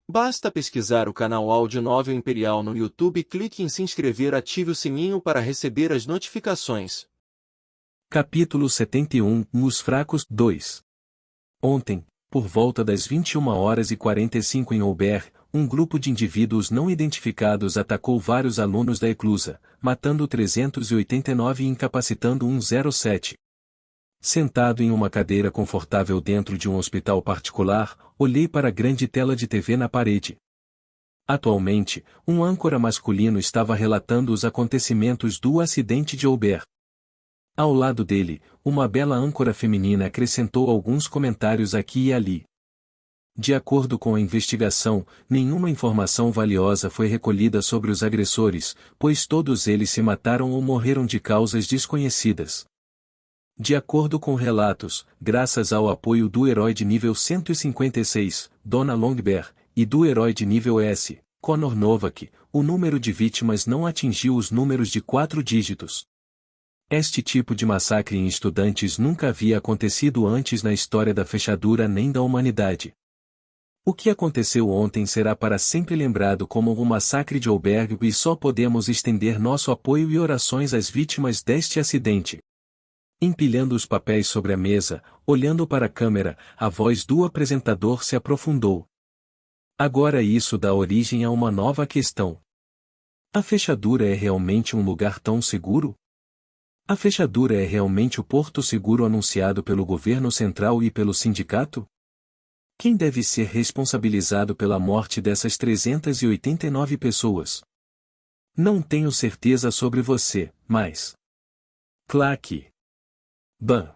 Basta pesquisar o canal Áudio Novel Imperial no YouTube e clique em se inscrever, ative o sininho para receber as notificações. Capítulo 71 Os Fracos 2. Ontem, por volta das 21h45 em Aubert, um grupo de indivíduos não identificados atacou vários alunos da Eclusa, matando 389 e incapacitando 107. Sentado em uma cadeira confortável dentro de um hospital particular, olhei para a grande tela de TV na parede. Atualmente, um âncora masculino estava relatando os acontecimentos do acidente de Aubert. Ao lado dele, uma bela âncora feminina acrescentou alguns comentários aqui e ali. De acordo com a investigação, nenhuma informação valiosa foi recolhida sobre os agressores, pois todos eles se mataram ou morreram de causas desconhecidas. De acordo com relatos, graças ao apoio do herói de nível 156, Donna Longbear, e do herói de nível S, Connor Novak, o número de vítimas não atingiu os números de 4 dígitos. Este tipo de massacre em estudantes nunca havia acontecido antes na história da fechadura nem da humanidade. O que aconteceu ontem será para sempre lembrado como o massacre de Aubert e só podemos estender nosso apoio e orações às vítimas deste acidente. Empilhando os papéis sobre a mesa, olhando para a câmera, a voz do apresentador se aprofundou. Agora isso dá origem a uma nova questão. A fechadura é realmente um lugar tão seguro? A fechadura é realmente o porto seguro anunciado pelo governo central e pelo sindicato? Quem deve ser responsabilizado pela morte dessas 389 pessoas? Não tenho certeza sobre você, mas... Claque. Bam.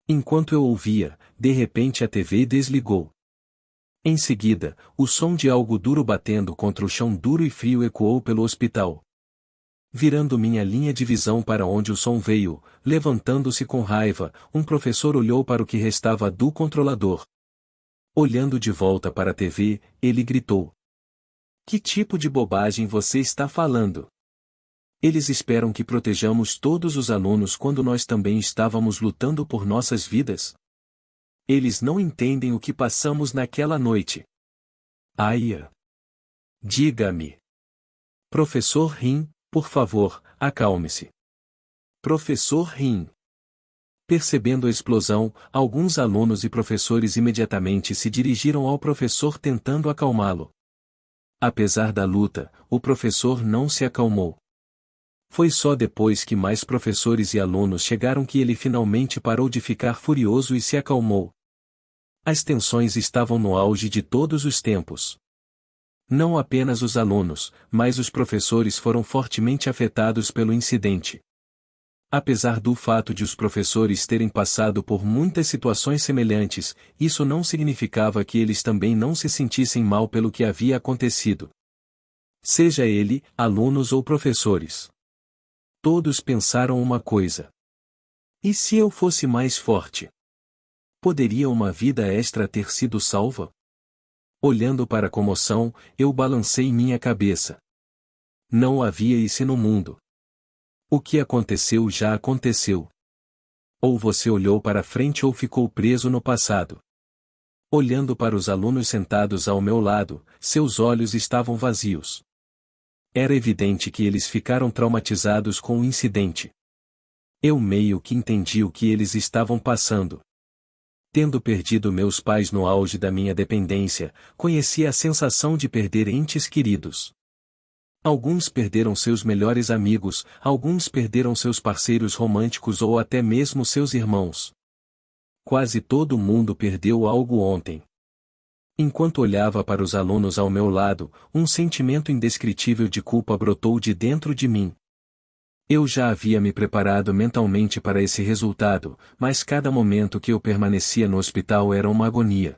Enquanto eu ouvia, de repente a TV desligou. Em seguida, o som de algo duro batendo contra o chão duro e frio ecoou pelo hospital. Virando minha linha de visão para onde o som veio, levantando-se com raiva, um professor olhou para o que restava do controlador. Olhando de volta para a TV, ele gritou: "Que tipo de bobagem você está falando? Eles esperam que protejamos todos os alunos quando nós também estávamos lutando por nossas vidas? Eles não entendem o que passamos naquela noite." Aia! Diga-me. Professor Rin, por favor, acalme-se. Professor Rin. Percebendo a explosão, alguns alunos e professores imediatamente se dirigiram ao professor tentando acalmá-lo. Apesar da luta, o professor não se acalmou. Foi só depois que mais professores e alunos chegaram que ele finalmente parou de ficar furioso e se acalmou. As tensões estavam no auge de todos os tempos. Não apenas os alunos, mas os professores foram fortemente afetados pelo incidente. Apesar do fato de os professores terem passado por muitas situações semelhantes, isso não significava que eles também não se sentissem mal pelo que havia acontecido. Seja ele, alunos ou professores. Todos pensaram uma coisa. E se eu fosse mais forte? Poderia uma vida extra ter sido salva? Olhando para a comoção, eu balancei minha cabeça. Não havia isso no mundo. O que aconteceu já aconteceu. Ou você olhou para frente ou ficou preso no passado. Olhando para os alunos sentados ao meu lado, seus olhos estavam vazios. Era evidente que eles ficaram traumatizados com o incidente. Eu meio que entendi o que eles estavam passando. Tendo perdido meus pais no auge da minha dependência, conheci a sensação de perder entes queridos. Alguns perderam seus melhores amigos, alguns perderam seus parceiros românticos ou até mesmo seus irmãos. Quase todo mundo perdeu algo ontem. Enquanto olhava para os alunos ao meu lado, um sentimento indescritível de culpa brotou de dentro de mim. Eu já havia me preparado mentalmente para esse resultado, mas cada momento que eu permanecia no hospital era uma agonia.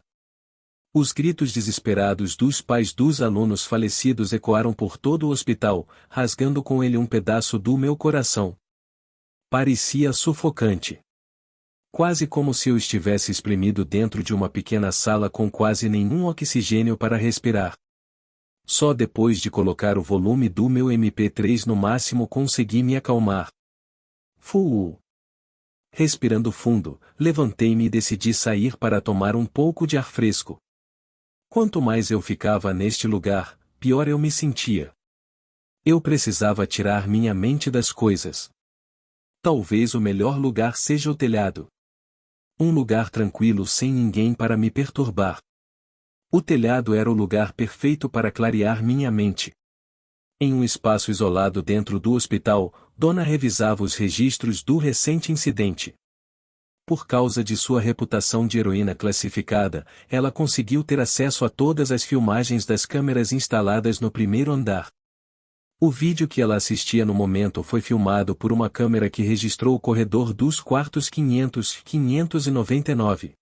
Os gritos desesperados dos pais dos alunos falecidos ecoaram por todo o hospital, rasgando com ele um pedaço do meu coração. Parecia sufocante. Quase como se eu estivesse espremido dentro de uma pequena sala com quase nenhum oxigênio para respirar. Só depois de colocar o volume do meu MP3 no máximo consegui me acalmar. Respirando fundo, levantei-me e decidi sair para tomar um pouco de ar fresco. Quanto mais eu ficava neste lugar, pior eu me sentia. Eu precisava tirar minha mente das coisas. Talvez o melhor lugar seja o telhado. Um lugar tranquilo sem ninguém para me perturbar. O telhado era o lugar perfeito para clarear minha mente. Em um espaço isolado dentro do hospital, Donna revisava os registros do recente incidente. Por causa de sua reputação de heroína classificada, ela conseguiu ter acesso a todas as filmagens das câmeras instaladas no primeiro andar. O vídeo que ela assistia no momento foi filmado por uma câmera que registrou o corredor dos quartos 500-599.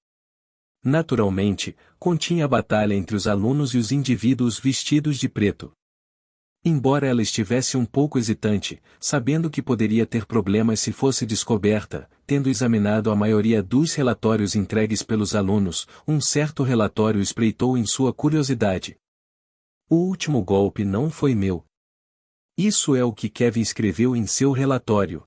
Naturalmente, continha a batalha entre os alunos e os indivíduos vestidos de preto. Embora ela estivesse um pouco hesitante, sabendo que poderia ter problemas se fosse descoberta, tendo examinado a maioria dos relatórios entregues pelos alunos, um certo relatório espreitou em sua curiosidade. O último golpe não foi meu. Isso é o que Kevin escreveu em seu relatório.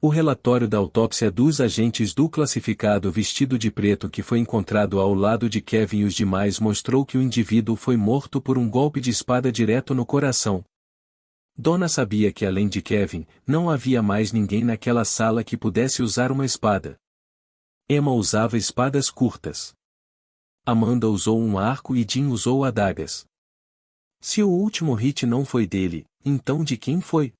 O relatório da autópsia dos agentes do classificado vestido de preto que foi encontrado ao lado de Kevin e os demais mostrou que o indivíduo foi morto por um golpe de espada direto no coração. Donna sabia que além de Kevin, não havia mais ninguém naquela sala que pudesse usar uma espada. Emma usava espadas curtas. Amanda usou um arco e Jim usou adagas. Se o último hit não foi dele, então de quem foi?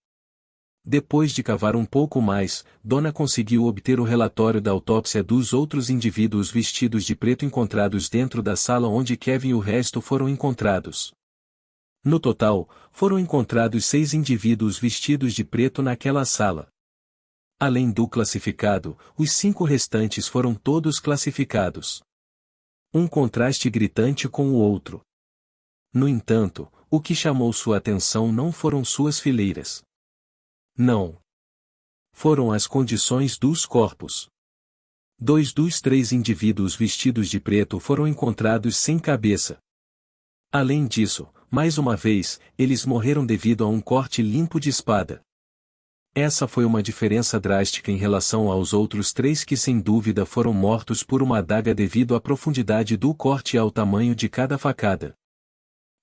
Depois de cavar um pouco mais, Donna conseguiu obter o relatório da autópsia dos outros indivíduos vestidos de preto encontrados dentro da sala onde Kevin e o resto foram encontrados. No total, foram encontrados 6 indivíduos vestidos de preto naquela sala. Além do classificado, os 5 restantes foram todos classificados. Um contraste gritante com o outro. No entanto, o que chamou sua atenção não foram suas fileiras. Não. Foram as condições dos corpos. 2 dos 3 indivíduos vestidos de preto foram encontrados sem cabeça. Além disso, mais uma vez, eles morreram devido a um corte limpo de espada. Essa foi uma diferença drástica em relação aos outros 3 que sem dúvida foram mortos por uma adaga devido à profundidade do corte e ao tamanho de cada facada.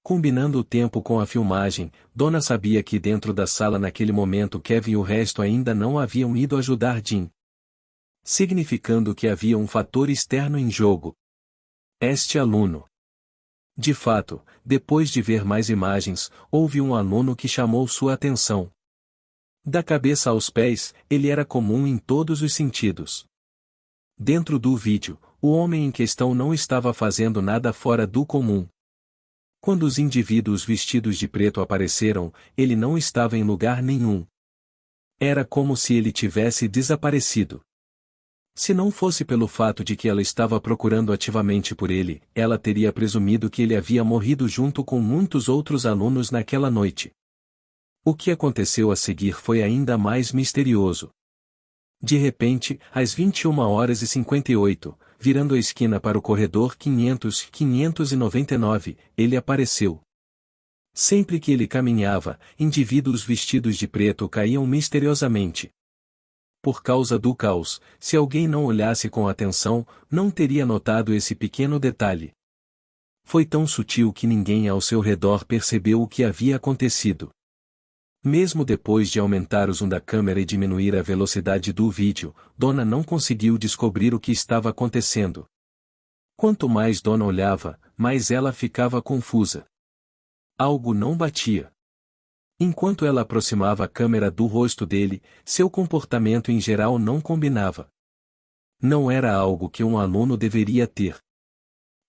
Combinando o tempo com a filmagem, Donna sabia que dentro da sala naquele momento Kevin e o resto ainda não haviam ido ajudar Jim. Significando que havia um fator externo em jogo. Este aluno. De fato, depois de ver mais imagens, houve um aluno que chamou sua atenção. Da cabeça aos pés, ele era comum em todos os sentidos. Dentro do vídeo, o homem em questão não estava fazendo nada fora do comum. Quando os indivíduos vestidos de preto apareceram, ele não estava em lugar nenhum. Era como se ele tivesse desaparecido. Se não fosse pelo fato de que ela estava procurando ativamente por ele, ela teria presumido que ele havia morrido junto com muitos outros alunos naquela noite. O que aconteceu a seguir foi ainda mais misterioso. De repente, às 21h58, virando a esquina para o corredor 500-599, ele apareceu. Sempre que ele caminhava, indivíduos vestidos de preto caíam misteriosamente. Por causa do caos, se alguém não olhasse com atenção, não teria notado esse pequeno detalhe. Foi tão sutil que ninguém ao seu redor percebeu o que havia acontecido. Mesmo depois de aumentar o zoom da câmera e diminuir a velocidade do vídeo, Donna não conseguiu descobrir o que estava acontecendo. Quanto mais Donna olhava, mais ela ficava confusa. Algo não batia. Enquanto ela aproximava a câmera do rosto dele, seu comportamento em geral não combinava. Não era algo que um aluno deveria ter.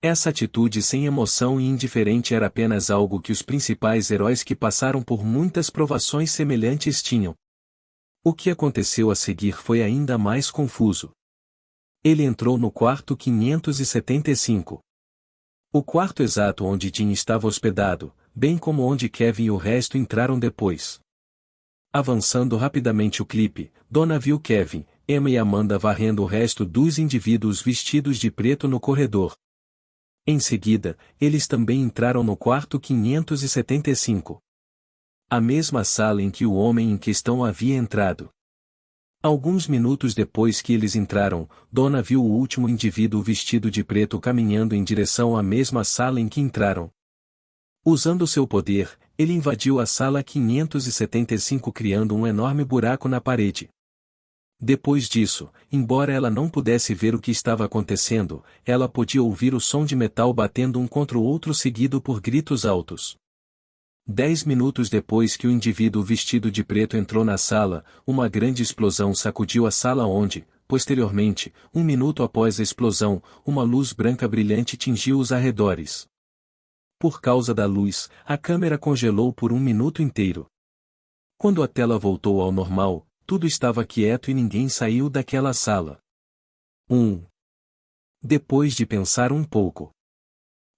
Essa atitude sem emoção e indiferente era apenas algo que os principais heróis que passaram por muitas provações semelhantes tinham. O que aconteceu a seguir foi ainda mais confuso. Ele entrou no quarto 575. O quarto exato onde Jim estava hospedado, bem como onde Kevin e o resto entraram depois. Avançando rapidamente o clipe, Donna viu Kevin, Emma e Amanda varrendo o resto dos indivíduos vestidos de preto no corredor. Em seguida, eles também entraram no quarto 575. A mesma sala em que o homem em questão havia entrado. Alguns minutos depois que eles entraram, Donna viu o último indivíduo vestido de preto caminhando em direção à mesma sala em que entraram. Usando seu poder, ele invadiu a sala 575 criando um enorme buraco na parede. Depois disso, embora ela não pudesse ver o que estava acontecendo, ela podia ouvir o som de metal batendo um contra o outro seguido por gritos altos. 10 minutos depois que o indivíduo vestido de preto entrou na sala, uma grande explosão sacudiu a sala onde, posteriormente, 1 minuto após a explosão, uma luz branca brilhante tingiu os arredores. Por causa da luz, a câmera congelou por 1 minuto inteiro. Quando a tela voltou ao normal, tudo estava quieto e ninguém saiu daquela sala. Depois de pensar um pouco,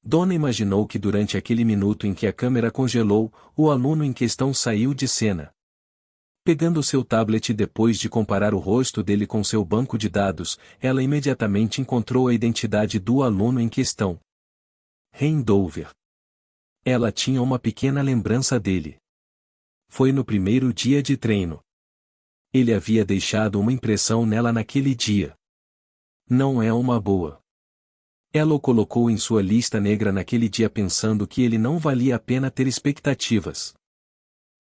Donna imaginou que durante aquele minuto em que a câmera congelou, o aluno em questão saiu de cena. Pegando seu tablet depois de comparar o rosto dele com seu banco de dados, ela imediatamente encontrou a identidade do aluno em questão. Dover. Ela tinha uma pequena lembrança dele. Foi no primeiro dia de treino. Ele havia deixado uma impressão nela naquele dia. Não é uma boa. Ela o colocou em sua lista negra naquele dia pensando que ele não valia a pena ter expectativas.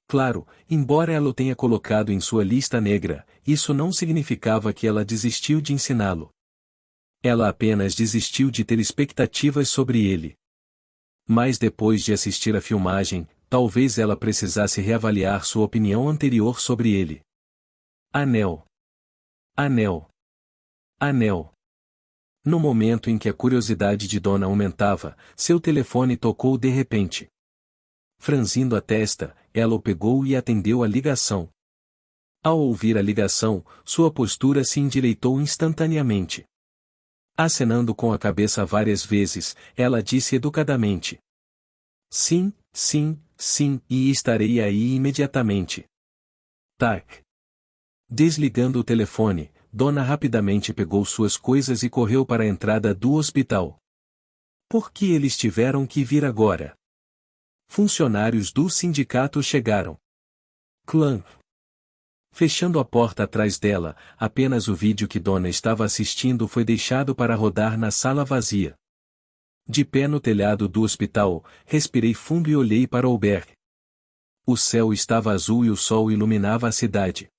Claro, embora ela o tenha colocado em sua lista negra, isso não significava que ela desistiu de ensiná-lo. Ela apenas desistiu de ter expectativas sobre ele. Mas depois de assistir à filmagem, talvez ela precisasse reavaliar sua opinião anterior sobre ele. Anel. Anel. Anel. No momento em que a curiosidade de Donna aumentava, seu telefone tocou de repente. Franzindo a testa, ela o pegou e atendeu a ligação. Ao ouvir a ligação, sua postura se endireitou instantaneamente. Acenando com a cabeça várias vezes, ela disse educadamente: Sim, sim, sim, e estarei aí imediatamente. Tac. Desligando o telefone, Donna rapidamente pegou suas coisas e correu para a entrada do hospital. Por que eles tiveram que vir agora? Funcionários do sindicato chegaram. Clã. Fechando a porta atrás dela, apenas o vídeo que Donna estava assistindo foi deixado para rodar na sala vazia. De pé no telhado do hospital, respirei fundo e olhei para o albergue. O céu estava azul e o sol iluminava a cidade.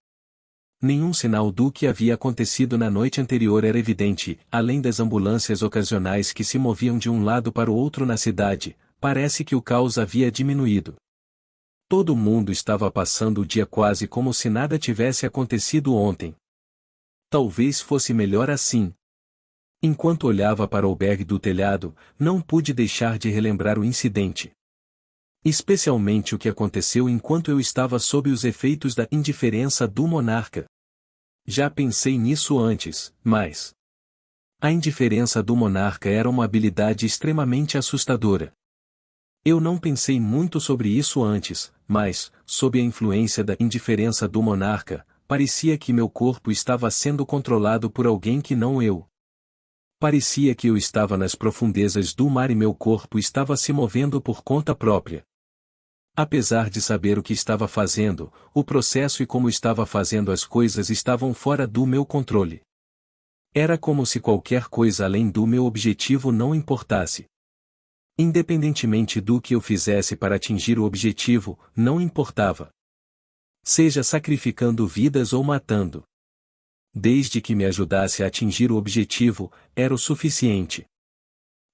Nenhum sinal do que havia acontecido na noite anterior era evidente, além das ambulâncias ocasionais que se moviam de um lado para o outro na cidade, parece que o caos havia diminuído. Todo mundo estava passando o dia quase como se nada tivesse acontecido ontem. Talvez fosse melhor assim. Enquanto olhava para o albergue do telhado, não pude deixar de relembrar o incidente. Especialmente o que aconteceu enquanto eu estava sob os efeitos da indiferença do monarca. Já pensei nisso antes, mas a indiferença do monarca era uma habilidade extremamente assustadora. Eu não pensei muito sobre isso antes, mas, sob a influência da indiferença do monarca, parecia que meu corpo estava sendo controlado por alguém que não eu. Parecia que eu estava nas profundezas do mar e meu corpo estava se movendo por conta própria. Apesar de saber o que estava fazendo, o processo e como estava fazendo as coisas estavam fora do meu controle. Era como se qualquer coisa além do meu objetivo não importasse. Independentemente do que eu fizesse para atingir o objetivo, não importava. Seja sacrificando vidas ou matando. Desde que me ajudasse a atingir o objetivo, era o suficiente.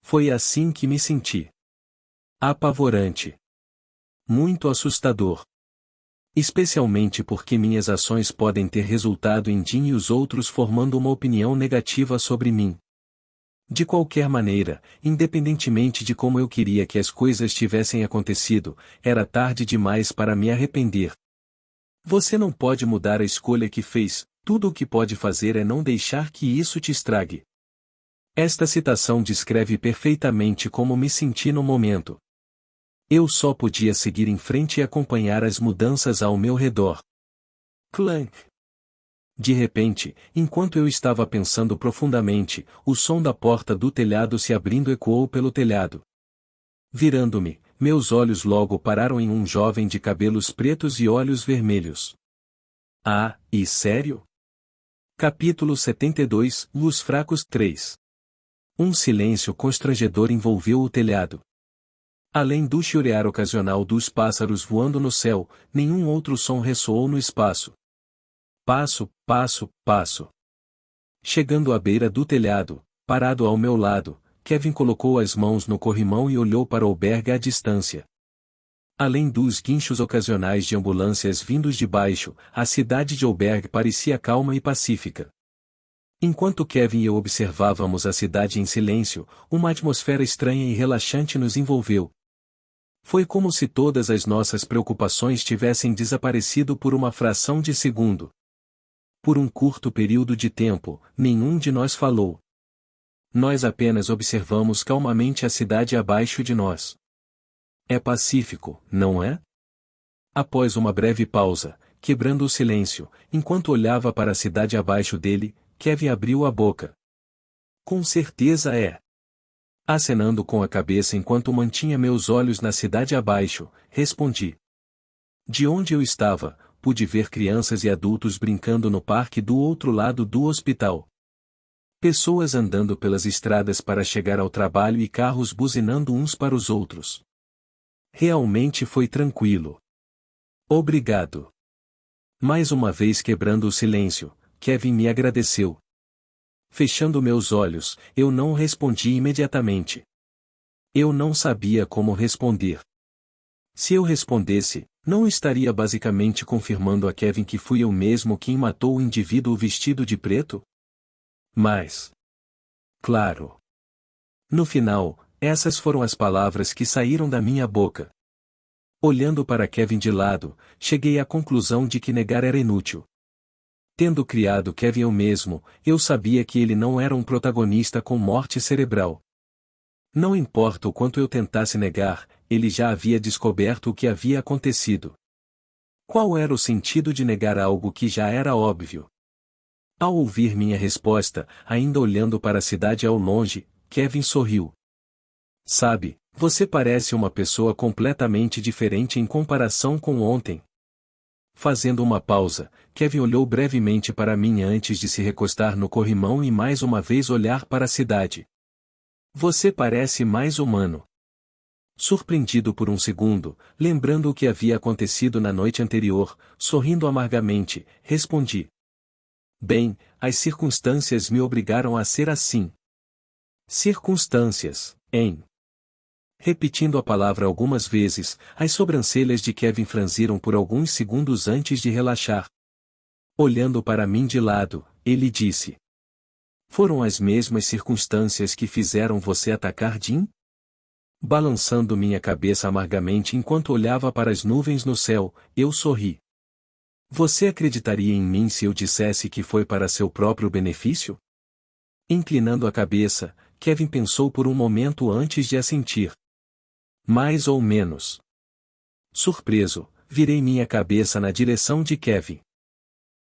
Foi assim que me senti. Apavorante. Muito assustador. Especialmente porque minhas ações podem ter resultado em Jim e os outros formando uma opinião negativa sobre mim. De qualquer maneira, independentemente de como eu queria que as coisas tivessem acontecido, era tarde demais para me arrepender. Você não pode mudar a escolha que fez, tudo o que pode fazer é não deixar que isso te estrague. Esta citação descreve perfeitamente como me senti no momento. Eu só podia seguir em frente e acompanhar as mudanças ao meu redor. Clank. De repente, enquanto eu estava pensando profundamente, o som da porta do telhado se abrindo ecoou pelo telhado. Virando-me, meus olhos logo pararam em um jovem de cabelos pretos e olhos vermelhos. Ah, e sério? Capítulo 72, Os Fracos 3. Um silêncio constrangedor envolveu o telhado. Além do chiurear ocasional dos pássaros voando no céu, nenhum outro som ressoou no espaço. Passo, passo, passo. Chegando à beira do telhado, parado ao meu lado, Kevin colocou as mãos no corrimão e olhou para o albergue à distância. Além dos guinchos ocasionais de ambulâncias vindos de baixo, a cidade de Oberg parecia calma e pacífica. Enquanto Kevin e eu observávamos a cidade em silêncio, uma atmosfera estranha e relaxante nos envolveu. Foi como se todas as nossas preocupações tivessem desaparecido por uma fração de segundo. Por um curto período de tempo, nenhum de nós falou. Nós apenas observamos calmamente a cidade abaixo de nós. É pacífico, não é? Após uma breve pausa, quebrando o silêncio, enquanto olhava para a cidade abaixo dele, Kevin abriu a boca. Com certeza é. Acenando com a cabeça enquanto mantinha meus olhos na cidade abaixo, respondi. De onde eu estava, pude ver crianças e adultos brincando no parque do outro lado do hospital. Pessoas andando pelas estradas para chegar ao trabalho e carros buzinando uns para os outros. Realmente foi tranquilo. Obrigado. Mais uma vez quebrando o silêncio, Kevin me agradeceu. Fechando meus olhos, eu não respondi imediatamente. Eu não sabia como responder. Se eu respondesse, não estaria basicamente confirmando a Kevin que fui eu mesmo quem matou o indivíduo vestido de preto? Mas... claro. No final, essas foram as palavras que saíram da minha boca. Olhando para Kevin de lado, cheguei à conclusão de que negar era inútil. Tendo criado Kevin eu mesmo, eu sabia que ele não era um protagonista com morte cerebral. Não importa o quanto eu tentasse negar, ele já havia descoberto o que havia acontecido. Qual era o sentido de negar algo que já era óbvio? Ao ouvir minha resposta, ainda olhando para a cidade ao longe, Kevin sorriu. Sabe, você parece uma pessoa completamente diferente em comparação com ontem. Fazendo uma pausa, Kevin olhou brevemente para mim antes de se recostar no corrimão e mais uma vez olhar para a cidade. Você parece mais humano. Surpreendido por um segundo, lembrando o que havia acontecido na noite anterior, sorrindo amargamente, respondi. Bem, as circunstâncias me obrigaram a ser assim. Circunstâncias, hein? Repetindo a palavra algumas vezes, as sobrancelhas de Kevin franziram por alguns segundos antes de relaxar. Olhando para mim de lado, ele disse. Foram as mesmas circunstâncias que fizeram você atacar Jim? Balançando minha cabeça amargamente enquanto olhava para as nuvens no céu, eu sorri. Você acreditaria em mim se eu dissesse que foi para seu próprio benefício? Inclinando a cabeça, Kevin pensou por um momento antes de assentir. Mais ou menos. Surpreso, virei minha cabeça na direção de Kevin.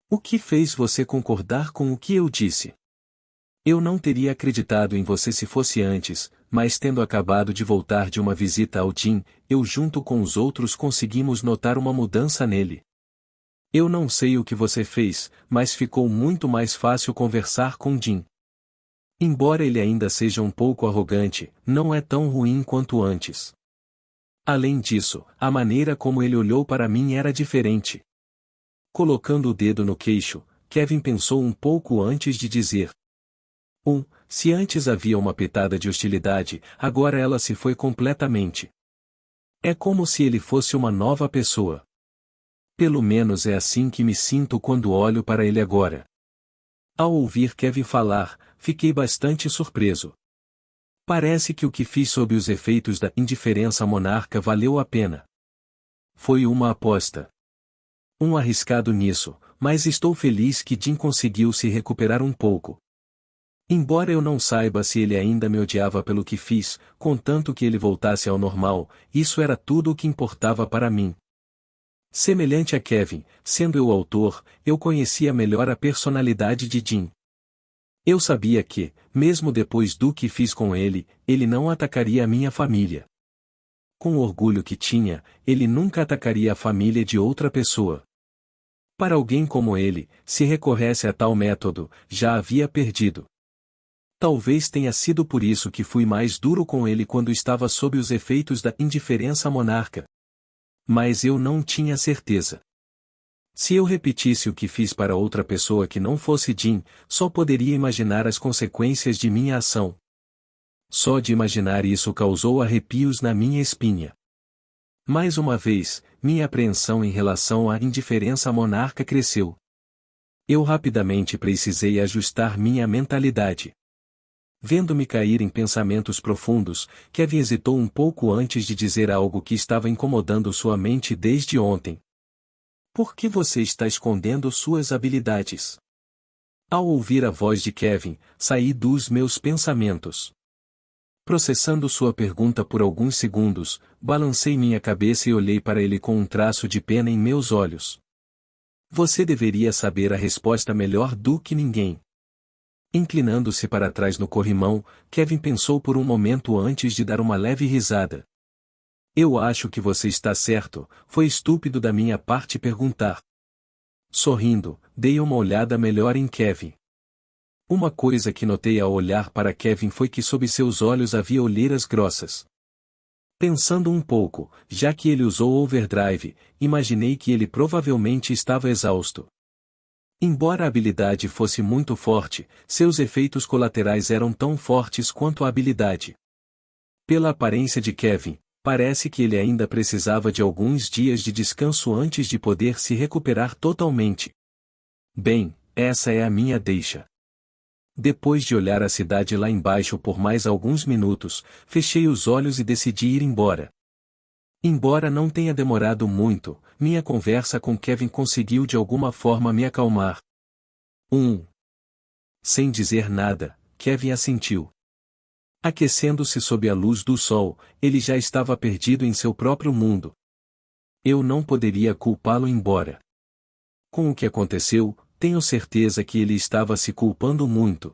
O que fez você concordar com o que eu disse? Eu não teria acreditado em você se fosse antes, mas tendo acabado de voltar de uma visita ao Jim, eu junto com os outros conseguimos notar uma mudança nele. Eu não sei o que você fez, mas ficou muito mais fácil conversar com Jim. Embora ele ainda seja um pouco arrogante, não é tão ruim quanto antes. Além disso, a maneira como ele olhou para mim era diferente. Colocando o dedo no queixo, Kevin pensou um pouco antes de dizer. Se antes havia uma pitada de hostilidade, agora ela se foi completamente. É como se ele fosse uma nova pessoa. Pelo menos é assim que me sinto quando olho para ele agora. Ao ouvir Kevin falar, fiquei bastante surpreso. Parece que o que fiz sob os efeitos da indiferença monarca valeu a pena. Foi uma aposta. Um arriscado nisso, mas estou feliz que Jim conseguiu se recuperar um pouco. Embora eu não saiba se ele ainda me odiava pelo que fiz, contanto que ele voltasse ao normal, isso era tudo o que importava para mim. Semelhante a Kevin, sendo eu o autor, eu conhecia melhor a personalidade de Jim. Eu sabia que, mesmo depois do que fiz com ele, ele não atacaria a minha família. Com o orgulho que tinha, ele nunca atacaria a família de outra pessoa. Para alguém como ele, se recorresse a tal método, já havia perdido. Talvez tenha sido por isso que fui mais duro com ele quando estava sob os efeitos da indiferença monarca. Mas eu não tinha certeza. Se eu repetisse o que fiz para outra pessoa que não fosse Jim, só poderia imaginar as consequências de minha ação. Só de imaginar isso causou arrepios na minha espinha. Mais uma vez, minha apreensão em relação à indiferença monarca cresceu. Eu rapidamente precisei ajustar minha mentalidade. Vendo-me cair em pensamentos profundos, Kevin hesitou um pouco antes de dizer algo que estava incomodando sua mente desde ontem. Por que você está escondendo suas habilidades? Ao ouvir a voz de Kevin, saí dos meus pensamentos. Processando sua pergunta por alguns segundos, balancei minha cabeça e olhei para ele com um traço de pena em meus olhos. Você deveria saber a resposta melhor do que ninguém. Inclinando-se para trás no corrimão, Kevin pensou por um momento antes de dar uma leve risada. Eu acho que você está certo, foi estúpido da minha parte perguntar. Sorrindo, dei uma olhada melhor em Kevin. Uma coisa que notei ao olhar para Kevin foi que sob seus olhos havia olheiras grossas. Pensando um pouco, já que ele usou overdrive, imaginei que ele provavelmente estava exausto. Embora a habilidade fosse muito forte, seus efeitos colaterais eram tão fortes quanto a habilidade. Pela aparência de Kevin, parece que ele ainda precisava de alguns dias de descanso antes de poder se recuperar totalmente. Bem, essa é a minha deixa. Depois de olhar a cidade lá embaixo por mais alguns minutos, fechei os olhos e decidi ir embora. Embora não tenha demorado muito, minha conversa com Kevin conseguiu de alguma forma me acalmar. Sem dizer nada, Kevin assentiu. Aquecendo-se sob a luz do sol, ele já estava perdido em seu próprio mundo. Eu não poderia culpá-lo embora. Com o que aconteceu, tenho certeza que ele estava se culpando muito.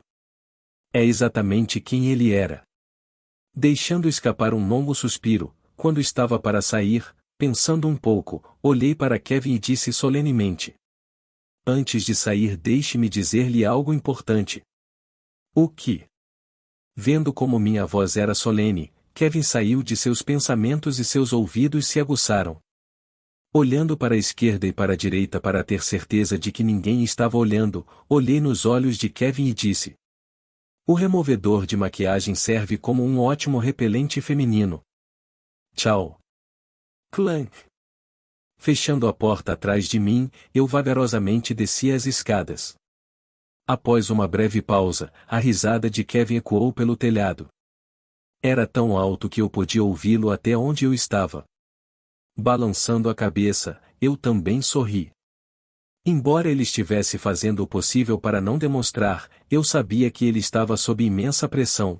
É exatamente quem ele era. Deixando escapar um longo suspiro, quando estava para sair, pensando um pouco, olhei para Kevin e disse solenemente. Antes de sair, deixe-me dizer-lhe algo importante. O que? Vendo como minha voz era solene, Kevin saiu de seus pensamentos e seus ouvidos se aguçaram. Olhando para a esquerda e para a direita para ter certeza de que ninguém estava olhando, olhei nos olhos de Kevin e disse. O removedor de maquiagem serve como um ótimo repelente feminino. Tchau. Clank. Fechando a porta atrás de mim, eu vagarosamente desci as escadas. Após uma breve pausa, a risada de Kevin ecoou pelo telhado. Era tão alto que eu podia ouvi-lo até onde eu estava. Balançando a cabeça, eu também sorri. Embora ele estivesse fazendo o possível para não demonstrar, eu sabia que ele estava sob imensa pressão.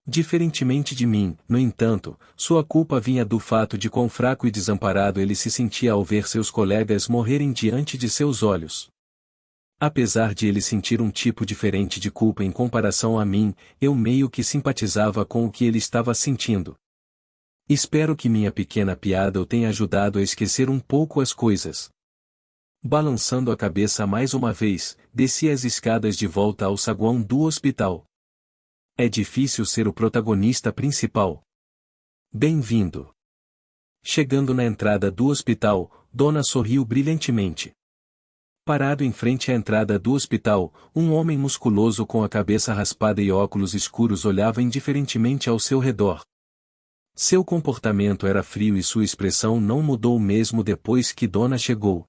Diferentemente de mim, no entanto, sua culpa vinha do fato de quão fraco e desamparado ele se sentia ao ver seus colegas morrerem diante de seus olhos. Apesar de ele sentir um tipo diferente de culpa em comparação a mim, eu meio que simpatizava com o que ele estava sentindo. Espero que minha pequena piada o tenha ajudado a esquecer um pouco as coisas. Balançando a cabeça mais uma vez, desci as escadas de volta ao saguão do hospital. É difícil ser o protagonista principal. Bem-vindo. Chegando na entrada do hospital, Donna sorriu brilhantemente. Parado em frente à entrada do hospital, um homem musculoso com a cabeça raspada e óculos escuros olhava indiferentemente ao seu redor. Seu comportamento era frio e sua expressão não mudou mesmo depois que Donna chegou.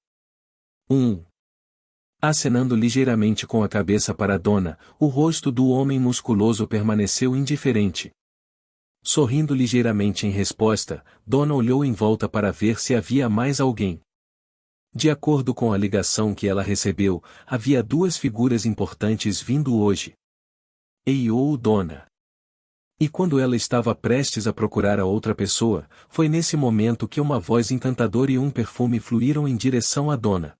Acenando ligeiramente com a cabeça para Donna, o rosto do homem musculoso permaneceu indiferente. Sorrindo ligeiramente em resposta, Donna olhou em volta para ver se havia mais alguém. De acordo com a ligação que ela recebeu, havia duas figuras importantes vindo hoje. Ei ou Donna. E quando ela estava prestes a procurar a outra pessoa, foi nesse momento que uma voz encantadora e um perfume fluíram em direção a Donna.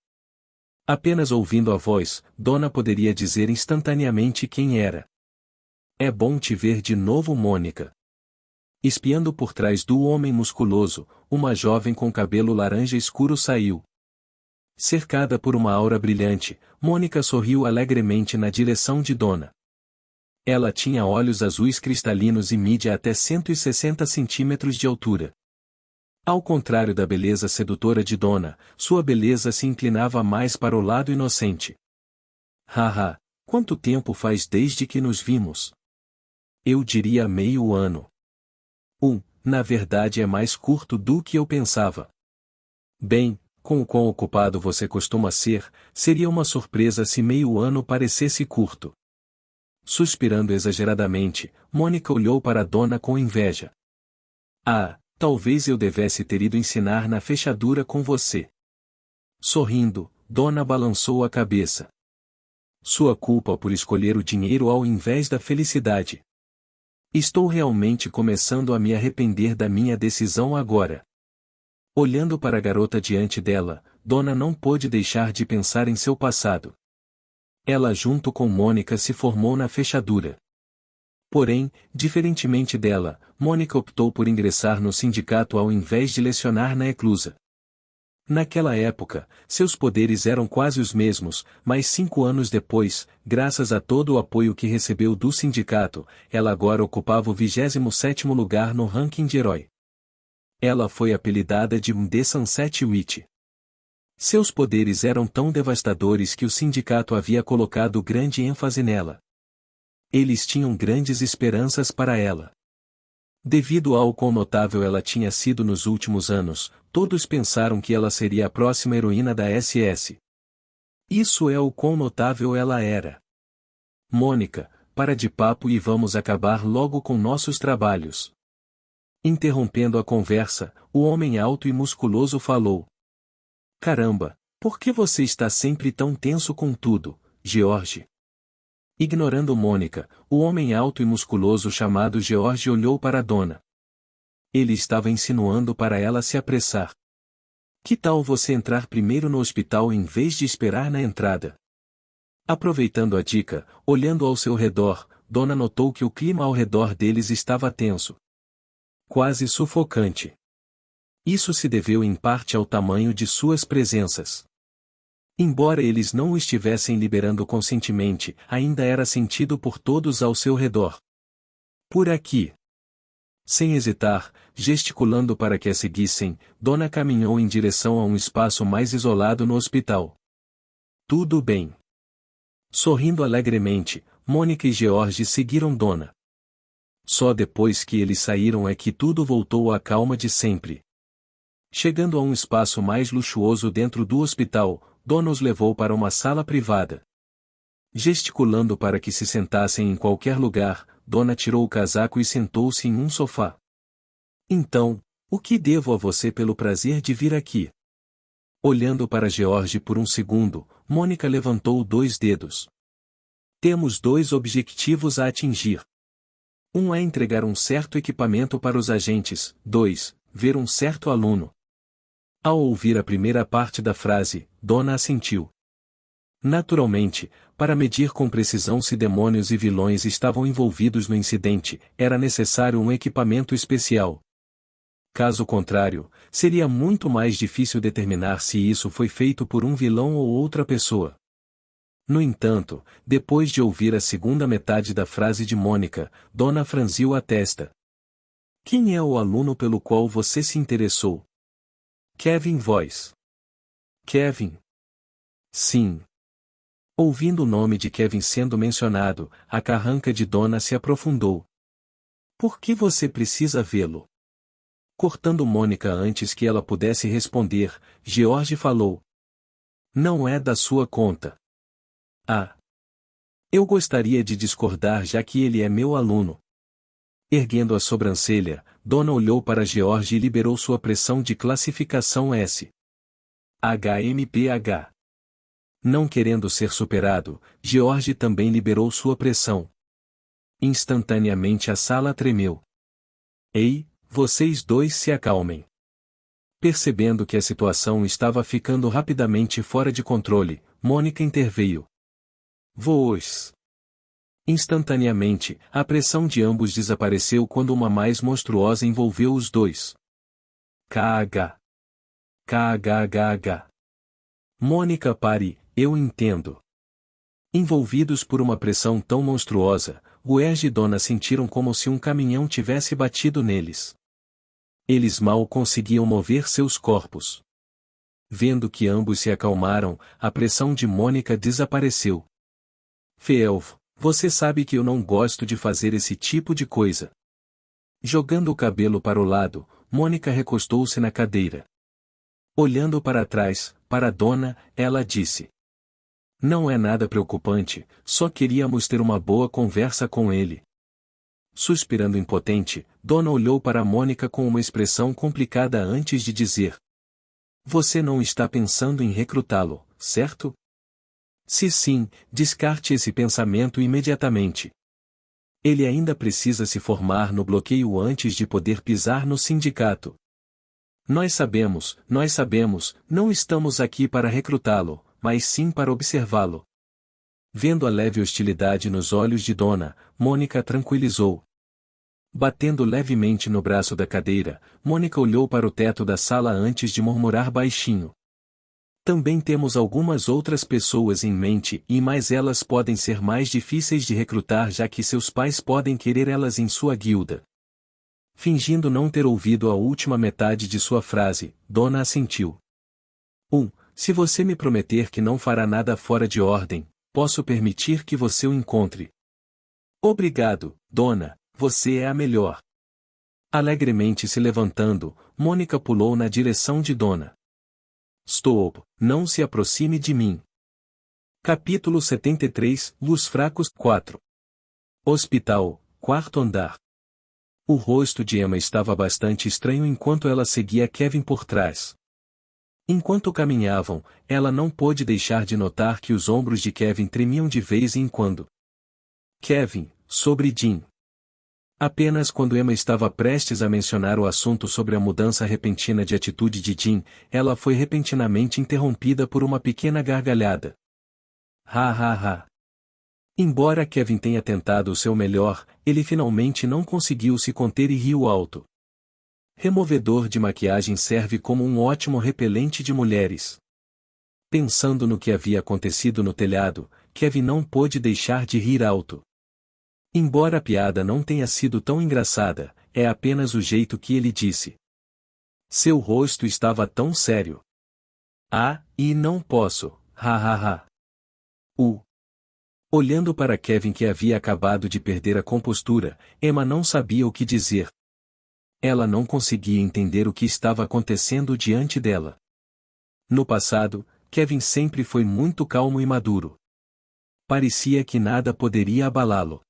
Apenas ouvindo a voz, Donna poderia dizer instantaneamente quem era. É bom te ver de novo, Mônica. Espiando por trás do homem musculoso, uma jovem com cabelo laranja escuro saiu. Cercada por uma aura brilhante, Mônica sorriu alegremente na direção de Donna. Ela tinha olhos azuis cristalinos e mídia até 160 centímetros de altura. Ao contrário da beleza sedutora de Donna, sua beleza se inclinava mais para o lado inocente. Haha, quanto tempo faz desde que nos vimos? Eu diria meio ano. Na verdade é mais curto do que eu pensava. Bem, com o quão ocupado você costuma ser, seria uma surpresa se meio ano parecesse curto. Suspirando exageradamente, Mônica olhou para Donna com inveja. Ah, talvez eu devesse ter ido ensinar na fechadura com você. Sorrindo, Donna balançou a cabeça. Sua culpa por escolher o dinheiro ao invés da felicidade. Estou realmente começando a me arrepender da minha decisão agora. Olhando para a garota diante dela, Donna não pôde deixar de pensar em seu passado. Ela junto com Mônica se formou na fechadura. Porém, diferentemente dela, Mônica optou por ingressar no sindicato ao invés de lecionar na eclusa. Naquela época, seus poderes eram quase os mesmos, mas 5 anos depois, graças a todo o apoio que recebeu do sindicato, ela agora ocupava o 27º lugar no ranking de herói. Ela foi apelidada de The Sunset Witch. Seus poderes eram tão devastadores que o sindicato havia colocado grande ênfase nela. Eles tinham grandes esperanças para ela. Devido ao quão notável ela tinha sido nos últimos anos, todos pensaram que ela seria a próxima heroína da SS. Isso é o quão notável ela era. Mônica, para de papo e vamos acabar logo com nossos trabalhos. Interrompendo a conversa, o homem alto e musculoso falou. Caramba, por que você está sempre tão tenso com tudo, George? Ignorando Mônica, o homem alto e musculoso chamado George olhou para Donna. Ele estava insinuando para ela se apressar. Que tal você entrar primeiro no hospital em vez de esperar na entrada? Aproveitando a dica, olhando ao seu redor, Donna notou que o clima ao redor deles estava tenso. Quase sufocante. Isso se deveu em parte ao tamanho de suas presenças. Embora eles não o estivessem liberando conscientemente, ainda era sentido por todos ao seu redor. Por aqui. Sem hesitar, gesticulando para que a seguissem, Donna caminhou em direção a um espaço mais isolado no hospital. Tudo bem. Sorrindo alegremente, Mônica e George seguiram Donna. Só depois que eles saíram é que tudo voltou à calma de sempre. Chegando a um espaço mais luxuoso dentro do hospital, Donna os levou para uma sala privada. Gesticulando para que se sentassem em qualquer lugar, Donna tirou o casaco e sentou-se em um sofá. Então, o que devo a você pelo prazer de vir aqui? Olhando para George por um segundo, Mônica levantou 2 dedos. Temos 2 objetivos a atingir. Um é entregar um certo equipamento para os agentes, 2, ver um certo aluno. Ao ouvir a primeira parte da frase, Donna assentiu. Naturalmente, para medir com precisão se demônios e vilões estavam envolvidos no incidente, era necessário um equipamento especial. Caso contrário, seria muito mais difícil determinar se isso foi feito por um vilão ou outra pessoa. No entanto, depois de ouvir a segunda metade da frase de Mônica, Donna franziu a testa. Quem é o aluno pelo qual você se interessou? Kevin Voice. Kevin. Sim. Ouvindo o nome de Kevin sendo mencionado, a carranca de Donna se aprofundou. Por que você precisa vê-lo? Cortando Mônica antes que ela pudesse responder, George falou. Não é da sua conta. Ah. Eu gostaria de discordar já que ele é meu aluno. Erguendo a sobrancelha, Donna olhou para George e liberou sua pressão de classificação S. HMPH. Não querendo ser superado, George também liberou sua pressão. Instantaneamente a sala tremeu. Ei, vocês 2 se acalmem. Percebendo que a situação estava ficando rapidamente fora de controle, Mônica interveio. Voos. Instantaneamente, a pressão de ambos desapareceu quando uma mais monstruosa envolveu os 2. KH. KHHH. Mônica, pare, eu entendo. Envolvidos por uma pressão tão monstruosa, Guerge e Donna sentiram como se um caminhão tivesse batido neles. Eles mal conseguiam mover seus corpos. Vendo que ambos se acalmaram, a pressão de Mônica desapareceu. Feelv, você sabe que eu não gosto de fazer esse tipo de coisa. Jogando o cabelo para o lado, Mônica recostou-se na cadeira. Olhando para trás, para Donna, ela disse: não é nada preocupante, só queríamos ter uma boa conversa com ele. Suspirando impotente, Donna olhou para Mônica com uma expressão complicada antes de dizer: você não está pensando em recrutá-lo, certo? Se sim, descarte esse pensamento imediatamente. Ele ainda precisa se formar no bloqueio antes de poder pisar no sindicato. Nós sabemos, não estamos aqui para recrutá-lo, mas sim para observá-lo. Vendo a leve hostilidade nos olhos de Donna, Mônica tranquilizou. Batendo levemente no braço da cadeira, Mônica olhou para o teto da sala antes de murmurar baixinho: também temos algumas outras pessoas em mente mas elas podem ser mais difíceis de recrutar já que seus pais podem querer elas em sua guilda. Fingindo não ter ouvido a última metade de sua frase, Donna assentiu. Se você me prometer que não fará nada fora de ordem, posso permitir que você o encontre. Obrigado, Donna, você é a melhor. Alegremente se levantando, Mônica pulou na direção de Donna. Stop, não se aproxime de mim. Capítulo 73, Luz Fracos 4. Hospital, quarto andar. O rosto de Emma estava bastante estranho enquanto ela seguia Kevin por trás. Enquanto caminhavam, ela não pôde deixar de notar que os ombros de Kevin tremiam de vez em quando. Kevin, sobre Jim. Apenas quando Emma estava prestes a mencionar o assunto sobre a mudança repentina de atitude de Jim, ela foi repentinamente interrompida por uma pequena gargalhada. Ha ha ha. Embora Kevin tenha tentado o seu melhor, ele finalmente não conseguiu se conter e riu alto. Removedor de maquiagem serve como um ótimo repelente de mulheres. Pensando no que havia acontecido no telhado, Kevin não pôde deixar de rir alto. Embora a piada não tenha sido tão engraçada, é apenas o jeito que ele disse. Seu rosto estava tão sério. E não posso, ha ha ha. Olhando para Kevin que havia acabado de perder a compostura, Emma não sabia o que dizer. Ela não conseguia entender o que estava acontecendo diante dela. No passado, Kevin sempre foi muito calmo e maduro. Parecia que nada poderia abalá-lo.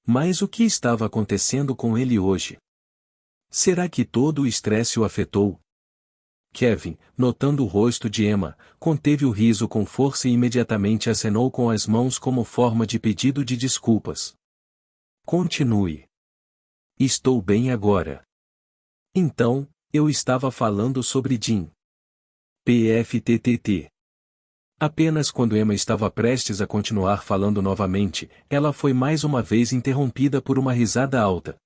Mas o que estava acontecendo com ele hoje? Será que todo o estresse o afetou? Kevin, notando o rosto de Emma, conteve o riso com força e imediatamente acenou com as mãos como forma de pedido de desculpas. Continue. Estou bem agora. Então, eu estava falando sobre Jim. PFTTT. Apenas quando Emma estava prestes a continuar falando novamente, ela foi mais uma vez interrompida por uma risada alta.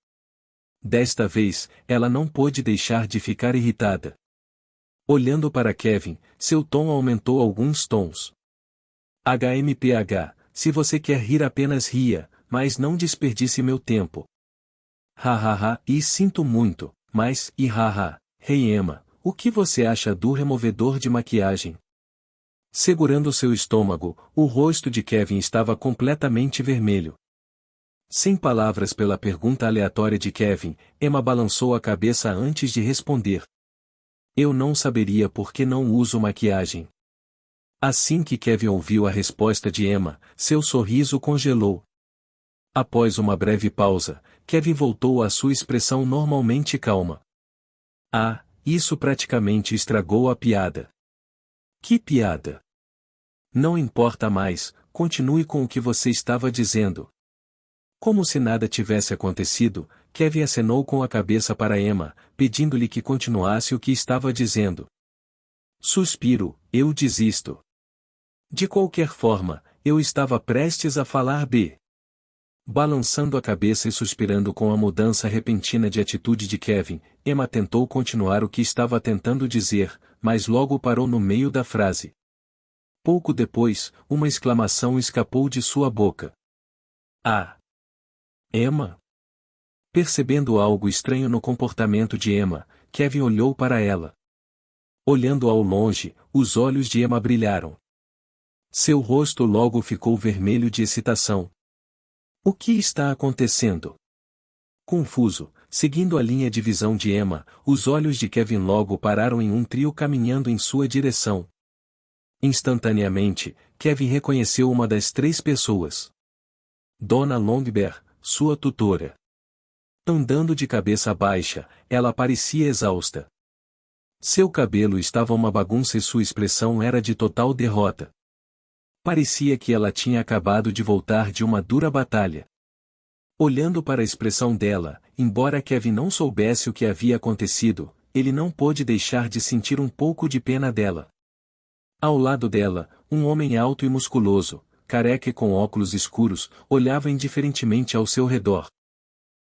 Desta vez, ela não pôde deixar de ficar irritada. Olhando para Kevin, seu tom aumentou alguns tons. HMPH, se você quer rir apenas ria, mas não desperdice meu tempo. Hahaha, e sinto muito, mas, hey Emma, o que você acha do removedor de maquiagem? Segurando seu estômago, o rosto de Kevin estava completamente vermelho. Sem palavras pela pergunta aleatória de Kevin, Emma balançou a cabeça antes de responder. Eu não saberia por que não uso maquiagem. Assim que Kevin ouviu a resposta de Emma, seu sorriso congelou. Após uma breve pausa, Kevin voltou à sua expressão normalmente calma. Isso praticamente estragou a piada. Que piada? Não importa mais, continue com o que você estava dizendo. Como se nada tivesse acontecido, Kevin acenou com a cabeça para Emma, pedindo-lhe que continuasse o que estava dizendo. Suspiro, eu desisto. De qualquer forma, eu estava prestes a falar B. Balançando a cabeça e suspirando com a mudança repentina de atitude de Kevin, Emma tentou continuar o que estava tentando dizer, mas logo parou no meio da frase. Pouco depois, uma exclamação escapou de sua boca. Ah! Emma? Percebendo algo estranho no comportamento de Emma, Kevin olhou para ela. Olhando ao longe, os olhos de Emma brilharam. Seu rosto logo ficou vermelho de excitação. O que está acontecendo? Confuso, seguindo a linha de visão de Emma, os olhos de Kevin logo pararam em um trio caminhando em sua direção. Instantaneamente, Kevin reconheceu uma das três pessoas. Dona Longbear, sua tutora. Andando de cabeça baixa, ela parecia exausta. Seu cabelo estava uma bagunça e sua expressão era de total derrota. Parecia que ela tinha acabado de voltar de uma dura batalha. Olhando para a expressão dela, embora Kevin não soubesse o que havia acontecido, ele não pôde deixar de sentir um pouco de pena dela. Ao lado dela, um homem alto e musculoso, careca e com óculos escuros, olhava indiferentemente ao seu redor.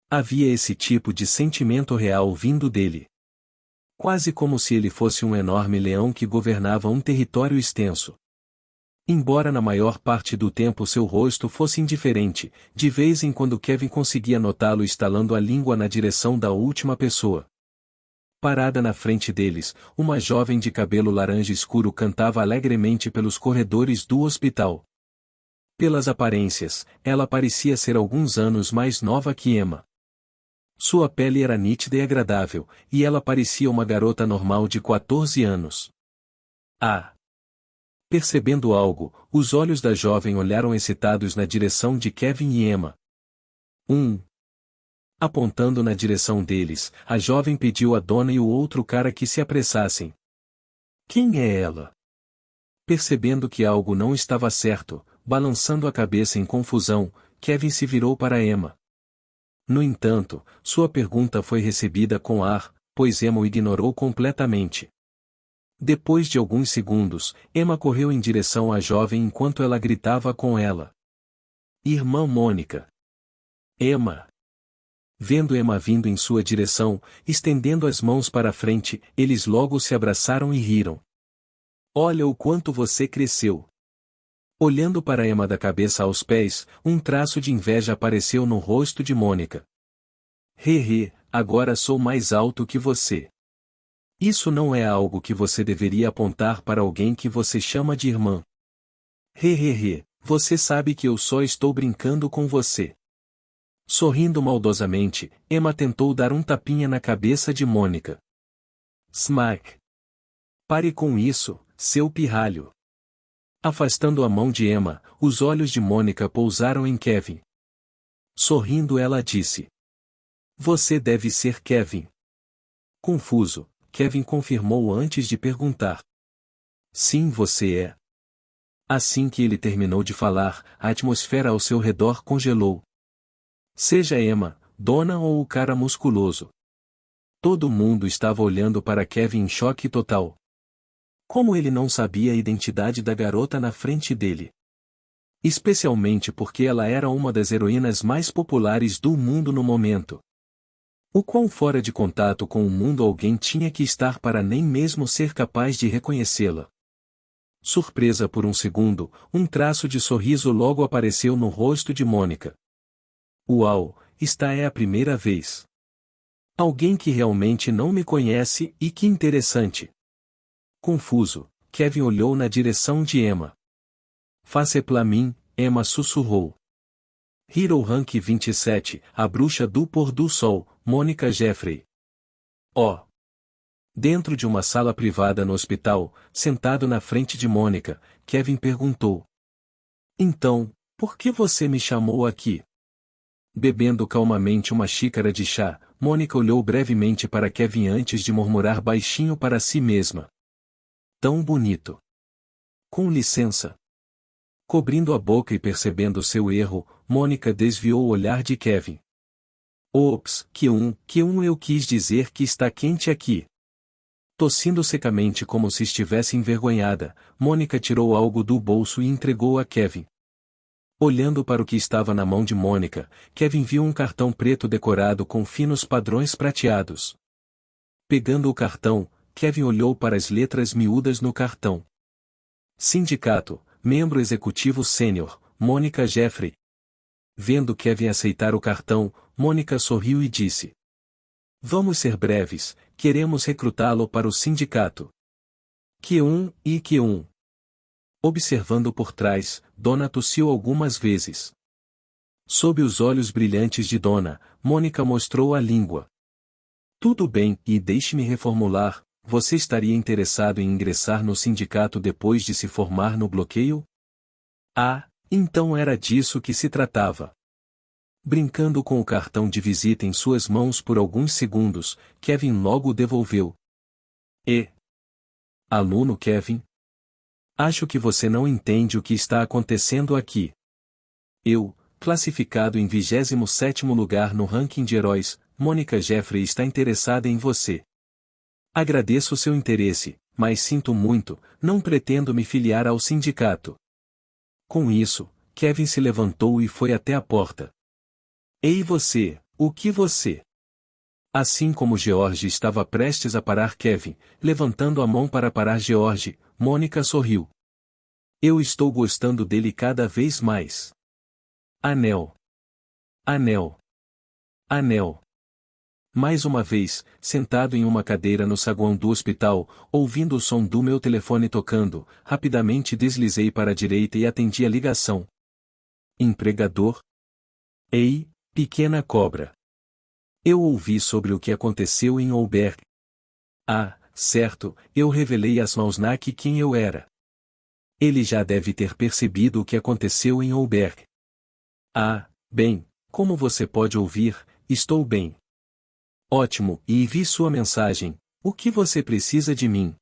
Havia esse tipo de sentimento real vindo dele. Quase como se ele fosse um enorme leão que governava um território extenso. Embora na maior parte do tempo seu rosto fosse indiferente, de vez em quando Kevin conseguia notá-lo estalando a língua na direção da última pessoa. Parada na frente deles, uma jovem de cabelo laranja escuro cantava alegremente pelos corredores do hospital. Pelas aparências, ela parecia ser alguns anos mais nova que Emma. Sua pele era nítida e agradável, e ela parecia uma garota normal de 14 anos. Ah! Percebendo algo, os olhos da jovem olharam excitados na direção de Kevin e Emma. Apontando na direção deles, a jovem pediu a dona e o outro cara que se apressassem. Quem é ela? Percebendo que algo não estava certo, balançando a cabeça em confusão, Kevin se virou para Emma. No entanto, sua pergunta foi recebida com ar, pois Emma o ignorou completamente. Depois de alguns segundos, Emma correu em direção à jovem enquanto ela gritava com ela. Irmã Mônica. Emma. Vendo Emma vindo em sua direção, estendendo as mãos para frente, eles logo se abraçaram e riram. Olha o quanto você cresceu. Olhando para Emma da cabeça aos pés, um traço de inveja apareceu no rosto de Mônica. Agora sou mais alto que você. Isso não é algo que você deveria apontar para alguém que você chama de irmã. Você sabe que eu só estou brincando com você. Sorrindo maldosamente, Emma tentou dar um tapinha na cabeça de Mônica. Smack! Pare com isso, seu pirralho. Afastando a mão de Emma, os olhos de Mônica pousaram em Kevin. Sorrindo ela disse. Você deve ser Kevin. Confuso, Kevin confirmou antes de perguntar. Sim, você é. Assim que ele terminou de falar, a atmosfera ao seu redor congelou. Seja Emma, dona ou o cara musculoso. Todo mundo estava olhando para Kevin em choque total. Como ele não sabia a identidade da garota na frente dele? Especialmente porque ela era uma das heroínas mais populares do mundo no momento. O quão fora de contato com o mundo alguém tinha que estar para nem mesmo ser capaz de reconhecê-la. Surpresa por um segundo, um traço de sorriso logo apareceu no rosto de Mônica. Uau, esta é a primeira vez. Alguém que realmente não me conhece e que interessante. Confuso, Kevin olhou na direção de Emma. Face pra mim, Emma sussurrou. Hero Rank 27, a bruxa do pôr do sol, Mônica Jeffrey. Oh! Dentro de uma sala privada no hospital, sentado na frente de Mônica, Kevin perguntou. Então, por que você me chamou aqui? Bebendo calmamente uma xícara de chá, Mônica olhou brevemente para Kevin antes de murmurar baixinho para si mesma. Tão bonito. Com licença. Cobrindo a boca e percebendo seu erro, Mônica desviou o olhar de Kevin. Ops, que eu quis dizer que está quente aqui. Tossindo secamente como se estivesse envergonhada, Mônica tirou algo do bolso e entregou a Kevin. Olhando para o que estava na mão de Mônica, Kevin viu um cartão preto decorado com finos padrões prateados. Pegando o cartão, Kevin olhou para as letras miúdas no cartão. Sindicato, membro executivo sênior, Mônica Jeffrey. Vendo Kevin aceitar o cartão, Mônica sorriu e disse: Vamos ser breves, queremos recrutá-lo para o sindicato. Q1 e Q1. Observando por trás, Donna tossiu algumas vezes. Sob os olhos brilhantes de Donna, Mônica mostrou a língua. Tudo bem, e deixe-me reformular, você estaria interessado em ingressar no sindicato depois de se formar no bloqueio? Ah, então era disso que se tratava. Brincando com o cartão de visita em suas mãos por alguns segundos, Kevin logo o devolveu. Aluno Kevin? Acho que você não entende o que está acontecendo aqui. Eu, classificado em 27º lugar no ranking de heróis, Mônica Jeffrey está interessada em você. Agradeço seu interesse, mas sinto muito, não pretendo me filiar ao sindicato. Com isso, Kevin se levantou e foi até a porta. Ei você, o que você? Assim como George estava prestes a parar Kevin, levantando a mão para parar George, Mônica sorriu. Eu estou gostando dele cada vez mais. Anel. Anel. Anel. Mais uma vez, sentado em uma cadeira no saguão do hospital, ouvindo o som do meu telefone tocando, rapidamente deslizei para a direita e atendi a ligação. Empregador? Ei, pequena cobra. Eu ouvi sobre o que aconteceu em Olberg. Ah, certo, eu revelei a Smalsnak quem eu era. Ele já deve ter percebido o que aconteceu em Olberg. Ah, bem, como você pode ouvir, estou bem. Ótimo, e vi sua mensagem. O que você precisa de mim?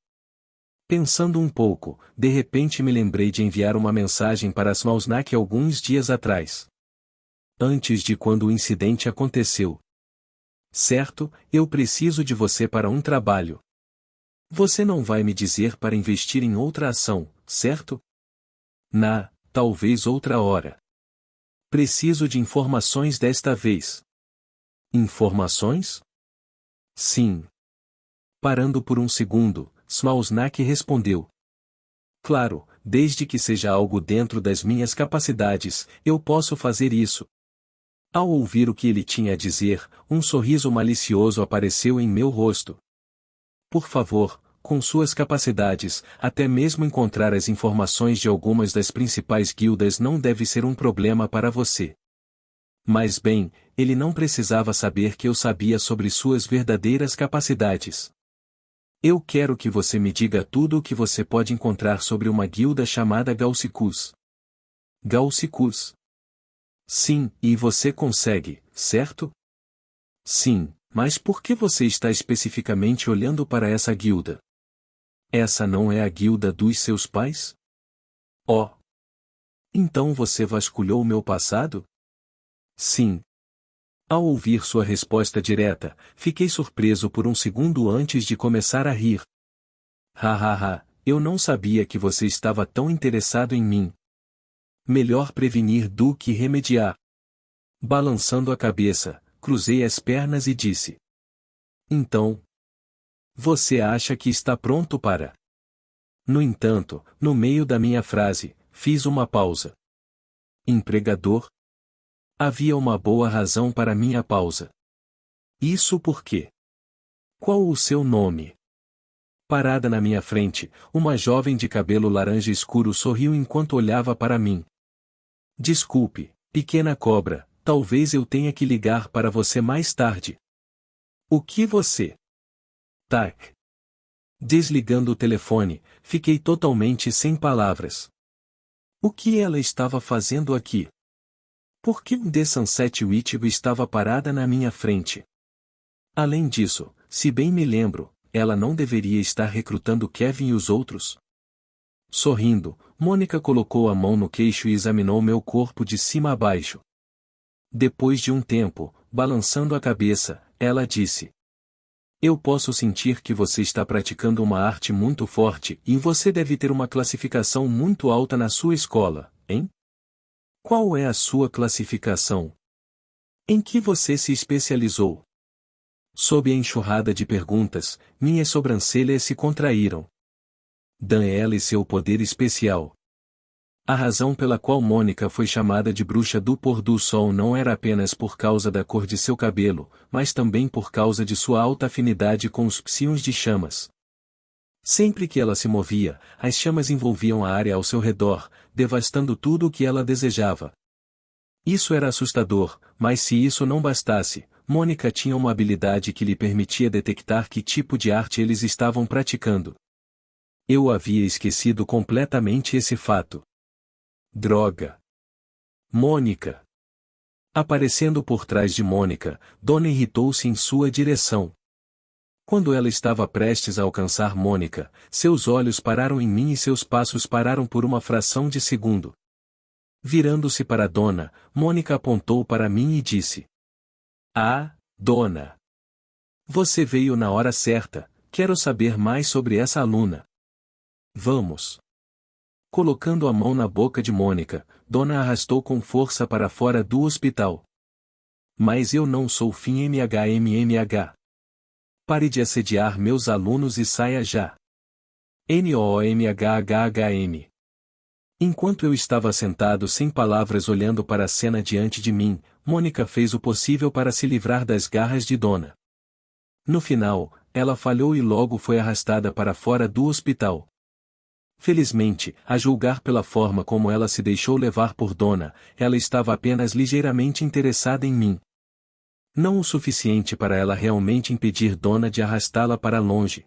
Pensando um pouco, de repente me lembrei de enviar uma mensagem para Smalsnak alguns dias atrás. Antes de quando o incidente aconteceu. Certo, eu preciso de você para um trabalho. Você não vai me dizer para investir em outra ação, certo? Talvez outra hora. Preciso de informações desta vez. Informações? Sim. Parando por um segundo, Smalsnak respondeu. Claro, desde que seja algo dentro das minhas capacidades, eu posso fazer isso. Ao ouvir o que ele tinha a dizer, um sorriso malicioso apareceu em meu rosto. Por favor, com suas capacidades, até mesmo encontrar as informações de algumas das principais guildas não deve ser um problema para você. Mas bem, ele não precisava saber que eu sabia sobre suas verdadeiras capacidades. Eu quero que você me diga tudo o que você pode encontrar sobre uma guilda chamada Gaussicus. Gaussicus? Sim, e você consegue, certo? Sim, mas por que você está especificamente olhando para essa guilda? Essa não é a guilda dos seus pais? Oh! Então você vasculhou o meu passado? Sim. Ao ouvir sua resposta direta, fiquei surpreso por um segundo antes de começar a rir. Hahaha, eu não sabia que você estava tão interessado em mim. Melhor prevenir do que remediar. Balançando a cabeça, cruzei as pernas e disse. Então, você acha que está pronto para? No entanto, no meio da minha frase, fiz uma pausa. Empregador? Havia uma boa razão para minha pausa. Isso porque? Qual o seu nome? Parada na minha frente, uma jovem de cabelo laranja escuro sorriu enquanto olhava para mim. Desculpe, pequena cobra, talvez eu tenha que ligar para você mais tarde. O que você? Tac. Desligando o telefone, fiquei totalmente sem palavras. O que ela estava fazendo aqui? Por que The Sunset Ichigo estava parada na minha frente? Além disso, se bem me lembro, ela não deveria estar recrutando Kevin e os outros? Sorrindo, Mônica colocou a mão no queixo e examinou meu corpo de cima a baixo. Depois de um tempo, balançando a cabeça, ela disse. Eu posso sentir que você está praticando uma arte muito forte e você deve ter uma classificação muito alta na sua escola, hein? Qual é a sua classificação? Em que você se especializou? Sob a enxurrada de perguntas, minhas sobrancelhas se contraíram. Dan ela e seu poder especial. A razão pela qual Mônica foi chamada de bruxa do pôr do sol não era apenas por causa da cor de seu cabelo, mas também por causa de sua alta afinidade com os psions de chamas. Sempre que ela se movia, as chamas envolviam a área ao seu redor, devastando tudo o que ela desejava. Isso era assustador, mas se isso não bastasse, Mônica tinha uma habilidade que lhe permitia detectar que tipo de arte eles estavam praticando. Eu havia esquecido completamente esse fato. Droga! Mônica! Aparecendo por trás de Mônica, Donna irritou-se em sua direção. Quando ela estava prestes a alcançar Mônica, seus olhos pararam em mim e seus passos pararam por uma fração de segundo. Virando-se para Donna, Mônica apontou para mim e disse: "Ah, Donna! Você veio na hora certa, quero saber mais sobre essa aluna. Vamos." Colocando a mão na boca de Mônica, Donna a arrastou com força para fora do hospital. "Mas eu não sou fim MHMMH. Pare de assediar meus alunos e saia já. NOOMHHHM." Enquanto eu estava sentado sem palavras olhando para a cena diante de mim, Mônica fez o possível para se livrar das garras de Donna. No final, ela falhou e logo foi arrastada para fora do hospital. Felizmente, a julgar pela forma como ela se deixou levar por Donna, ela estava apenas ligeiramente interessada em mim. Não o suficiente para ela realmente impedir Donna de arrastá-la para longe.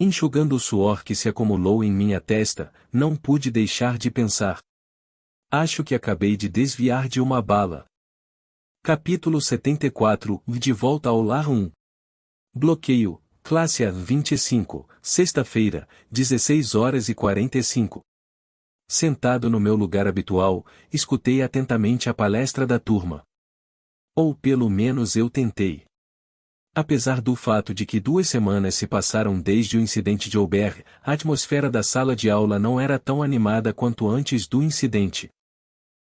Enxugando o suor que se acumulou em minha testa, não pude deixar de pensar. Acho que acabei de desviar de uma bala. Capítulo 74, De volta ao lar 1. Bloqueio, classe A25, sexta-feira, 16h45. Sentado no meu lugar habitual, escutei atentamente a palestra da turma. Ou pelo menos eu tentei. Apesar do fato de que 2 semanas se passaram desde o incidente de Auberge, a atmosfera da sala de aula não era tão animada quanto antes do incidente.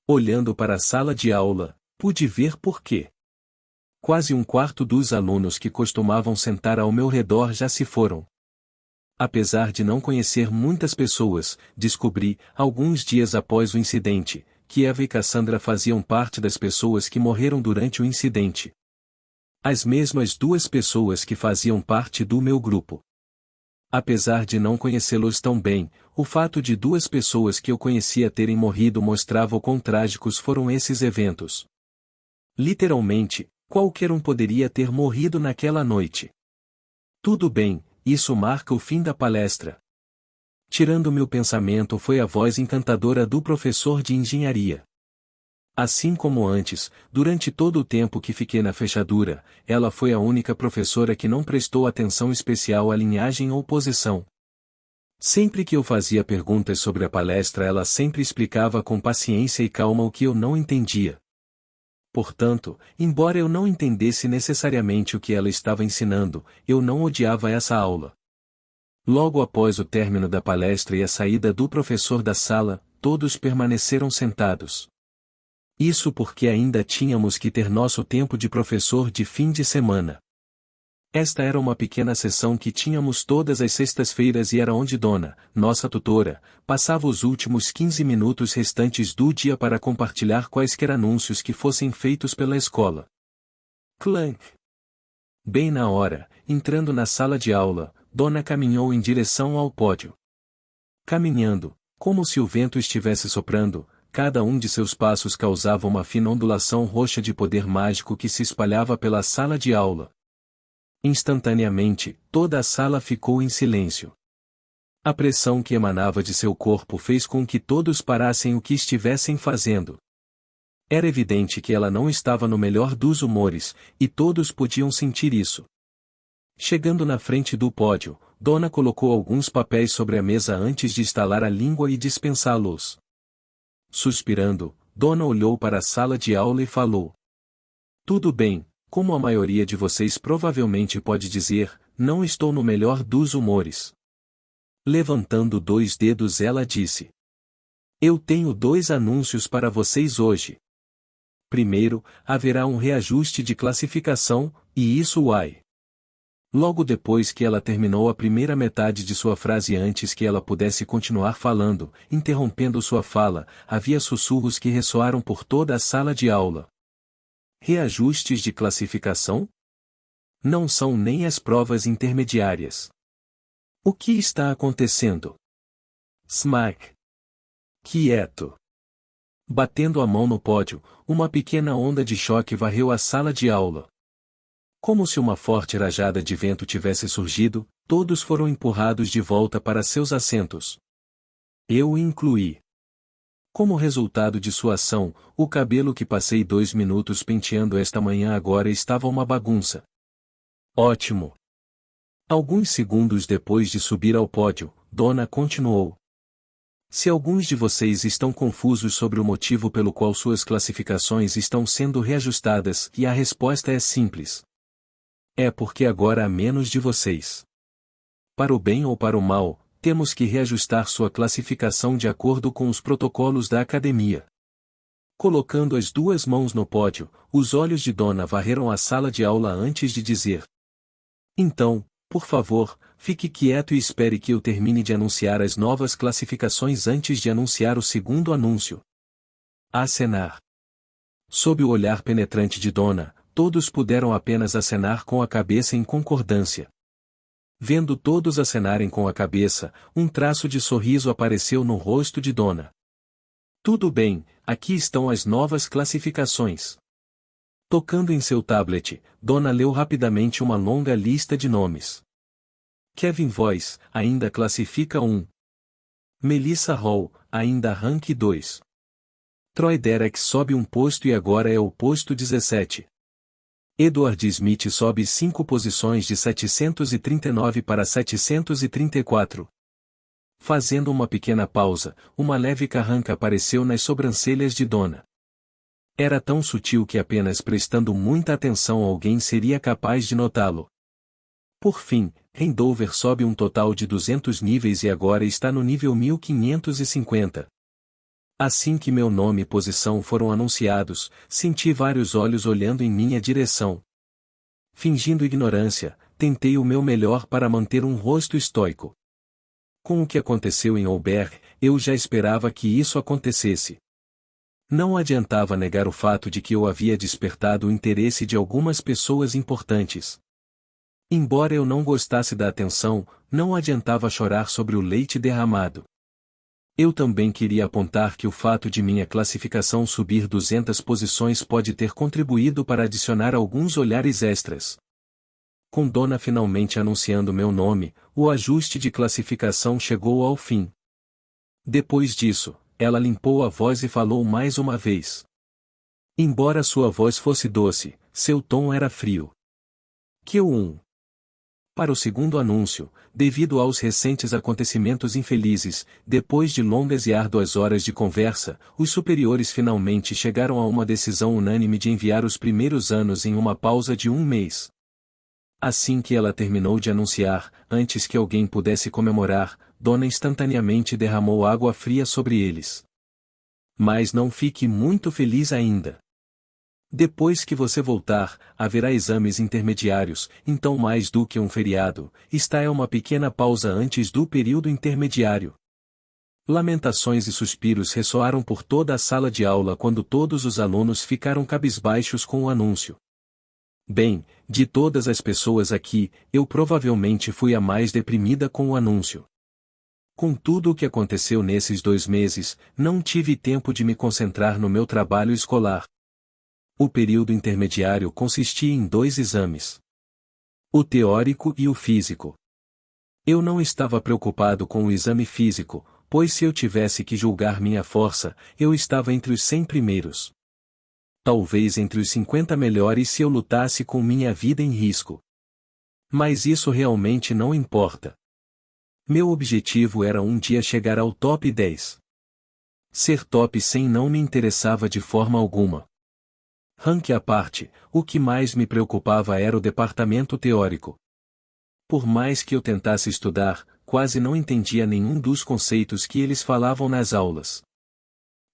Olhando para a sala de aula, pude ver por quê. Quase um quarto dos alunos que costumavam sentar ao meu redor já se foram. Apesar de não conhecer muitas pessoas, descobri, alguns dias após o incidente, que Eva e Cassandra faziam parte das pessoas que morreram durante o incidente. As mesmas 2 pessoas que faziam parte do meu grupo. Apesar de não conhecê-los tão bem, o fato de 2 pessoas que eu conhecia terem morrido mostrava o quão trágicos foram esses eventos. Literalmente, qualquer um poderia ter morrido naquela noite. Tudo bem, isso marca o fim da palestra. Tirando meu pensamento foi a voz encantadora do professor de engenharia. Assim como antes, durante todo o tempo que fiquei na fechadura, ela foi a única professora que não prestou atenção especial à linhagem ou posição. Sempre que eu fazia perguntas sobre a palestra, ela sempre explicava com paciência e calma o que eu não entendia. Portanto, embora eu não entendesse necessariamente o que ela estava ensinando, eu não odiava essa aula. Logo após o término da palestra e a saída do professor da sala, todos permaneceram sentados. Isso porque ainda tínhamos que ter nosso tempo de professor de fim de semana. Esta era uma pequena sessão que tínhamos todas as sextas-feiras e era onde Donna, nossa tutora, passava os últimos 15 minutos restantes do dia para compartilhar quaisquer anúncios que fossem feitos pela escola. Clank! Bem na hora, entrando na sala de aula, Donna caminhou em direção ao pódio. Caminhando, como se o vento estivesse soprando, cada um de seus passos causava uma fina ondulação roxa de poder mágico que se espalhava pela sala de aula. Instantaneamente, toda a sala ficou em silêncio. A pressão que emanava de seu corpo fez com que todos parassem o que estivessem fazendo. Era evidente que ela não estava no melhor dos humores, e todos podiam sentir isso. Chegando na frente do pódio, Donna colocou alguns papéis sobre a mesa antes de estalar a língua e dispensá-los. Suspirando, Donna olhou para a sala de aula e falou: "Tudo bem, como a maioria de vocês provavelmente pode dizer, não estou no melhor dos humores." Levantando 2 dedos ela disse: "Eu tenho 2 anúncios para vocês hoje. Primeiro, haverá um reajuste de classificação, e isso vai Logo depois que ela terminou a primeira metade de sua frase antes que ela pudesse continuar falando, interrompendo sua fala, havia sussurros que ressoaram por toda a sala de aula. Reajustes de classificação? Não são nem as provas intermediárias. O que está acontecendo? Smack. Quieto. Batendo a mão no pódio, uma pequena onda de choque varreu a sala de aula. Como se uma forte rajada de vento tivesse surgido, todos foram empurrados de volta para seus assentos. Eu o incluí. Como resultado de sua ação, o cabelo que passei 2 minutos penteando esta manhã agora estava uma bagunça. Ótimo! Alguns segundos depois de subir ao pódio, Donna continuou. Se alguns de vocês estão confusos sobre o motivo pelo qual suas classificações estão sendo reajustadas, e a resposta é simples. É porque agora há menos de vocês. Para o bem ou para o mal, temos que reajustar sua classificação de acordo com os protocolos da academia. Colocando as 2 mãos no pódio, os olhos de Donna varreram a sala de aula antes de dizer: Então, por favor, fique quieto e espere que eu termine de anunciar as novas classificações antes de anunciar o segundo anúncio. Acenar. Sob o olhar penetrante de Donna, todos puderam apenas acenar com a cabeça em concordância. Vendo todos acenarem com a cabeça, um traço de sorriso apareceu no rosto de Donna. Tudo bem, aqui estão as novas classificações. Tocando em seu tablet, Donna leu rapidamente uma longa lista de nomes. Kevin Voice, ainda classifica 1. Melissa Hall, ainda rank 2. Troy Derek sobe um posto e agora é o posto 17. Edward Smith sobe 5 posições de 739 para 734. Fazendo uma pequena pausa, uma leve carranca apareceu nas sobrancelhas de Donna. Era tão sutil que apenas prestando muita atenção alguém seria capaz de notá-lo. Por fim, Rendover sobe um total de 200 níveis e agora está no nível 1550. Assim que meu nome e posição foram anunciados, senti vários olhos olhando em minha direção. Fingindo ignorância, tentei o meu melhor para manter um rosto estoico. Com o que aconteceu em Auberg, eu já esperava que isso acontecesse. Não adiantava negar o fato de que eu havia despertado o interesse de algumas pessoas importantes. Embora eu não gostasse da atenção, não adiantava chorar sobre o leite derramado. Eu também queria apontar que o fato de minha classificação subir 200 posições pode ter contribuído para adicionar alguns olhares extras. Com Donna finalmente anunciando meu nome, o ajuste de classificação chegou ao fim. Depois disso, ela limpou a voz e falou mais uma vez. Embora sua voz fosse doce, seu tom era frio. Q1. Para o segundo anúncio, devido aos recentes acontecimentos infelizes, depois de longas e árduas horas de conversa, os superiores finalmente chegaram a uma decisão unânime de enviar os primeiros anos em uma pausa de 1 mês. Assim que ela terminou de anunciar, antes que alguém pudesse comemorar, Donna instantaneamente derramou água fria sobre eles. Mas não fique muito feliz ainda. Depois que você voltar, haverá exames intermediários, então mais do que um feriado, esta é uma pequena pausa antes do período intermediário. Lamentações e suspiros ressoaram por toda a sala de aula quando todos os alunos ficaram cabisbaixos com o anúncio. Bem, de todas as pessoas aqui, eu provavelmente fui a mais deprimida com o anúncio. Com tudo o que aconteceu nesses 2 meses, não tive tempo de me concentrar no meu trabalho escolar. O período intermediário consistia em 2 exames. O teórico e o físico. Eu não estava preocupado com o exame físico, pois se eu tivesse que julgar minha força, eu estava entre os 100 primeiros. Talvez entre os 50 melhores se eu lutasse com minha vida em risco. Mas isso realmente não importa. Meu objetivo era um dia chegar ao top 10. Ser top 100 não me interessava de forma alguma. Rank à parte, o que mais me preocupava era o departamento teórico. Por mais que eu tentasse estudar, quase não entendia nenhum dos conceitos que eles falavam nas aulas.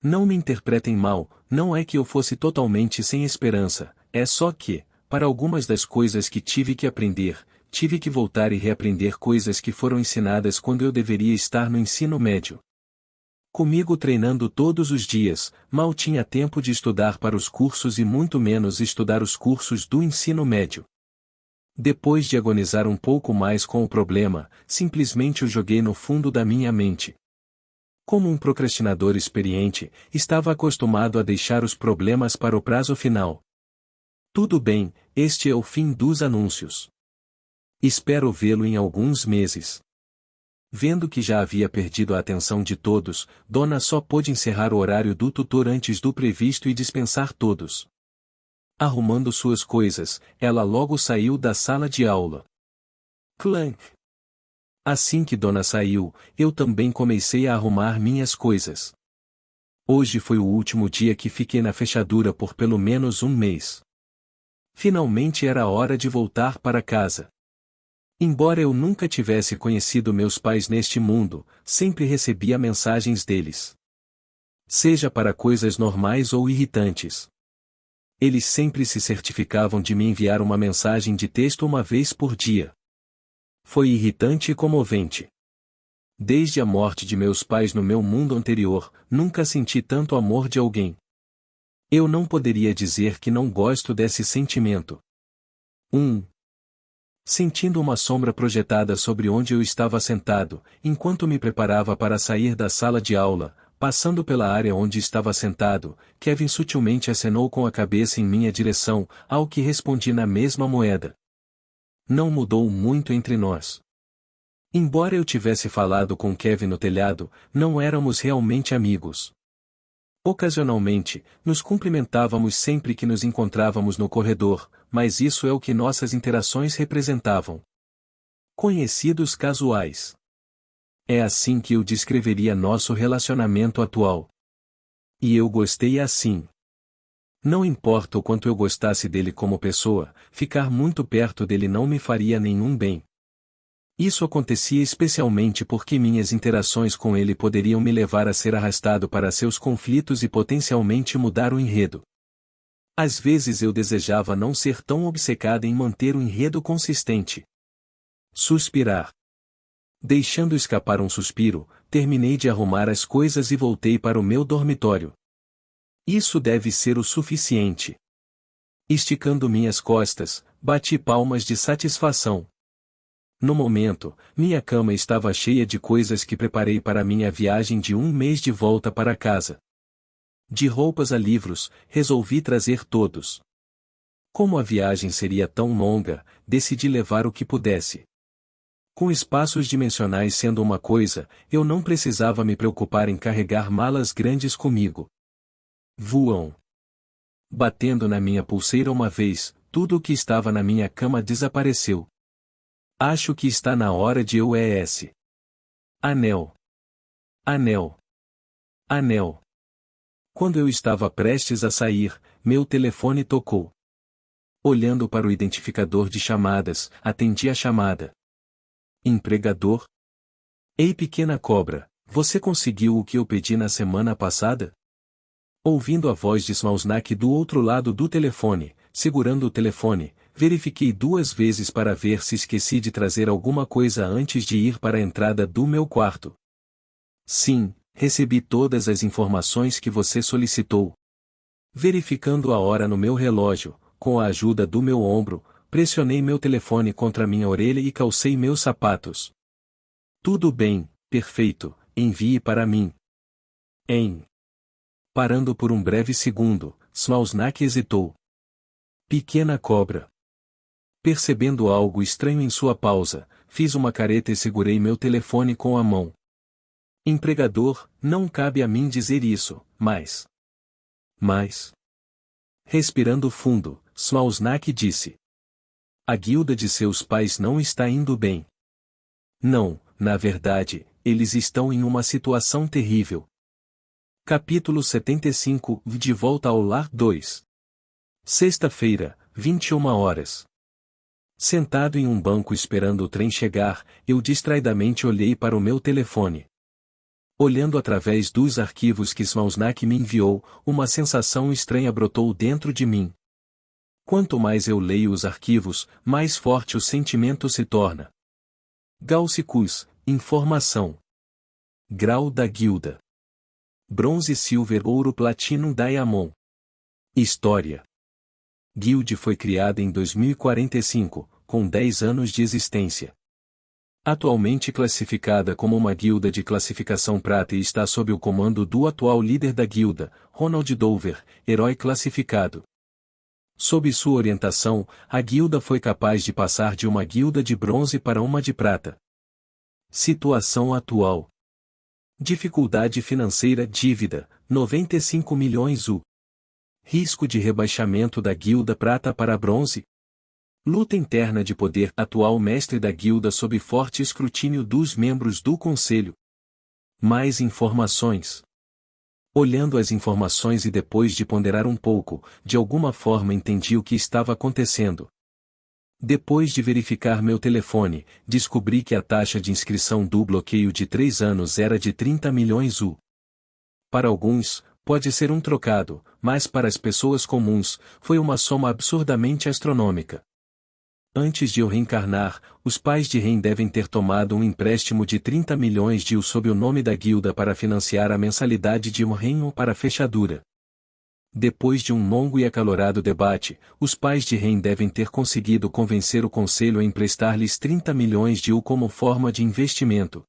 Não me interpretem mal, não é que eu fosse totalmente sem esperança, é só que, para algumas das coisas que tive que aprender, tive que voltar e reaprender coisas que foram ensinadas quando eu deveria estar no ensino médio. Comigo treinando todos os dias, mal tinha tempo de estudar para os cursos e muito menos estudar os cursos do ensino médio. Depois de agonizar um pouco mais com o problema, simplesmente o joguei no fundo da minha mente. Como um procrastinador experiente, estava acostumado a deixar os problemas para o prazo final. Tudo bem, este é o fim dos anúncios. Espero vê-lo em alguns meses. Vendo que já havia perdido a atenção de todos, Dona só pôde encerrar o horário do tutor antes do previsto e dispensar todos. Arrumando suas coisas, ela logo saiu da sala de aula. Clank! Assim que Dona saiu, eu também comecei a arrumar minhas coisas. Hoje foi o último dia que fiquei na fechadura por pelo menos um mês. Finalmente era hora de voltar para casa. Embora eu nunca tivesse conhecido meus pais neste mundo, sempre recebia mensagens deles. Seja para coisas normais ou irritantes. Eles sempre se certificavam de me enviar uma mensagem de texto uma vez por dia. Foi irritante e comovente. Desde a morte de meus pais no meu mundo anterior, nunca senti tanto amor de alguém. Eu não poderia dizer que não gosto desse sentimento. Sentindo uma sombra projetada sobre onde eu estava sentado, enquanto me preparava para sair da sala de aula, passando pela área onde estava sentado, Kevin sutilmente acenou com a cabeça em minha direção, ao que respondi na mesma moeda. Não mudou muito entre nós. Embora eu tivesse falado com Kevin no telhado, não éramos realmente amigos. Ocasionalmente, nos cumprimentávamos sempre que nos encontrávamos no corredor, mas isso é o que nossas interações representavam. Conhecidos casuais. É assim que eu descreveria nosso relacionamento atual. E eu gostei assim. Não importa o quanto eu gostasse dele como pessoa, ficar muito perto dele não me faria nenhum bem. Isso acontecia especialmente porque minhas interações com ele poderiam me levar a ser arrastado para seus conflitos e potencialmente mudar o enredo. Às vezes eu desejava não ser tão obcecada em manter o enredo consistente. Suspirar. Deixando escapar um suspiro, terminei de arrumar as coisas e voltei para o meu dormitório. Isso deve ser o suficiente. Esticando minhas costas, bati palmas de satisfação. No momento, minha cama estava cheia de coisas que preparei para minha viagem de um mês de volta para casa. De roupas a livros, resolvi trazer todos. Como a viagem seria tão longa, decidi levar o que pudesse. Com espaços dimensionais sendo uma coisa, eu não precisava me preocupar em carregar malas grandes comigo. Voam. Batendo na minha pulseira uma vez, tudo o que estava na minha cama desapareceu. Acho que está na hora de eu es. Anel. Anel. Anel. Quando eu estava prestes a sair, meu telefone tocou. Olhando para o identificador de chamadas, atendi a chamada. Empregador? Ei, pequena cobra, você conseguiu o que eu pedi na semana passada? Ouvindo a voz de Smalsnak do outro lado do telefone, segurando o telefone, verifiquei 2 vezes para ver se esqueci de trazer alguma coisa antes de ir para a entrada do meu quarto. Sim, recebi todas as informações que você solicitou. Verificando a hora no meu relógio, com a ajuda do meu ombro, pressionei meu telefone contra minha orelha e calcei meus sapatos. Tudo bem, perfeito, envie para mim. Parando por um breve segundo, Smalsnak hesitou. Pequena cobra. Percebendo algo estranho em sua pausa, fiz uma careta e segurei meu telefone com a mão. Empregador, não cabe a mim dizer isso, mas... Respirando fundo, Smalsnak disse. A guilda de seus pais não está indo bem. Não, na verdade, eles estão em uma situação terrível. Capítulo 75, De volta ao lar 2. Sexta-feira, 21 horas. Sentado em um banco esperando o trem chegar, eu distraidamente olhei para o meu telefone. Olhando através dos arquivos que Smalsnak me enviou, uma sensação estranha brotou dentro de mim. Quanto mais eu leio os arquivos, mais forte o sentimento se torna. Gaussicus, informação. Grau da guilda. Bronze, silver, ouro, platinum, diamond. História. Guild foi criada em 2045, com 10 anos de existência. Atualmente classificada como uma guilda de classificação prata e está sob o comando do atual líder da guilda, Ronald Dover, herói classificado. Sob sua orientação, a guilda foi capaz de passar de uma guilda de bronze para uma de prata. Situação atual. Dificuldade financeira, dívida, 95 milhões U. Risco de rebaixamento da guilda prata para bronze. Luta interna de poder, atual mestre da guilda sob forte escrutínio dos membros do conselho. Mais informações. Olhando as informações e depois de ponderar um pouco, de alguma forma entendi o que estava acontecendo. Depois de verificar meu telefone, descobri que a taxa de inscrição do bloqueio de 3 anos era de 30 milhões U. Para alguns, pode ser um trocado, mas para as pessoas comuns, foi uma soma absurdamente astronômica. Antes de eu reencarnar, os pais de Ren devem ter tomado um empréstimo de 30 milhões de U sob o nome da guilda para financiar a mensalidade de um Ren para a fechadura. Depois de um longo e acalorado debate, os pais de Ren devem ter conseguido convencer o conselho a emprestar-lhes 30 milhões de U como forma de investimento.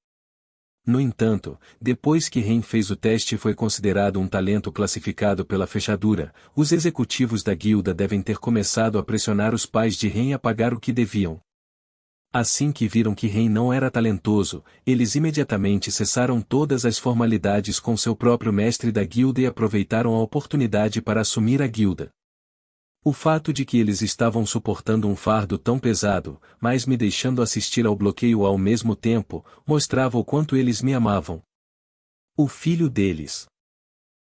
No entanto, depois que Ren fez o teste e foi considerado um talento classificado pela fechadura, os executivos da guilda devem ter começado a pressionar os pais de Ren a pagar o que deviam. Assim que viram que Ren não era talentoso, eles imediatamente cessaram todas as formalidades com seu próprio mestre da guilda e aproveitaram a oportunidade para assumir a guilda. O fato de que eles estavam suportando um fardo tão pesado, mas me deixando assistir ao bloqueio ao mesmo tempo, mostrava o quanto eles me amavam. O filho deles.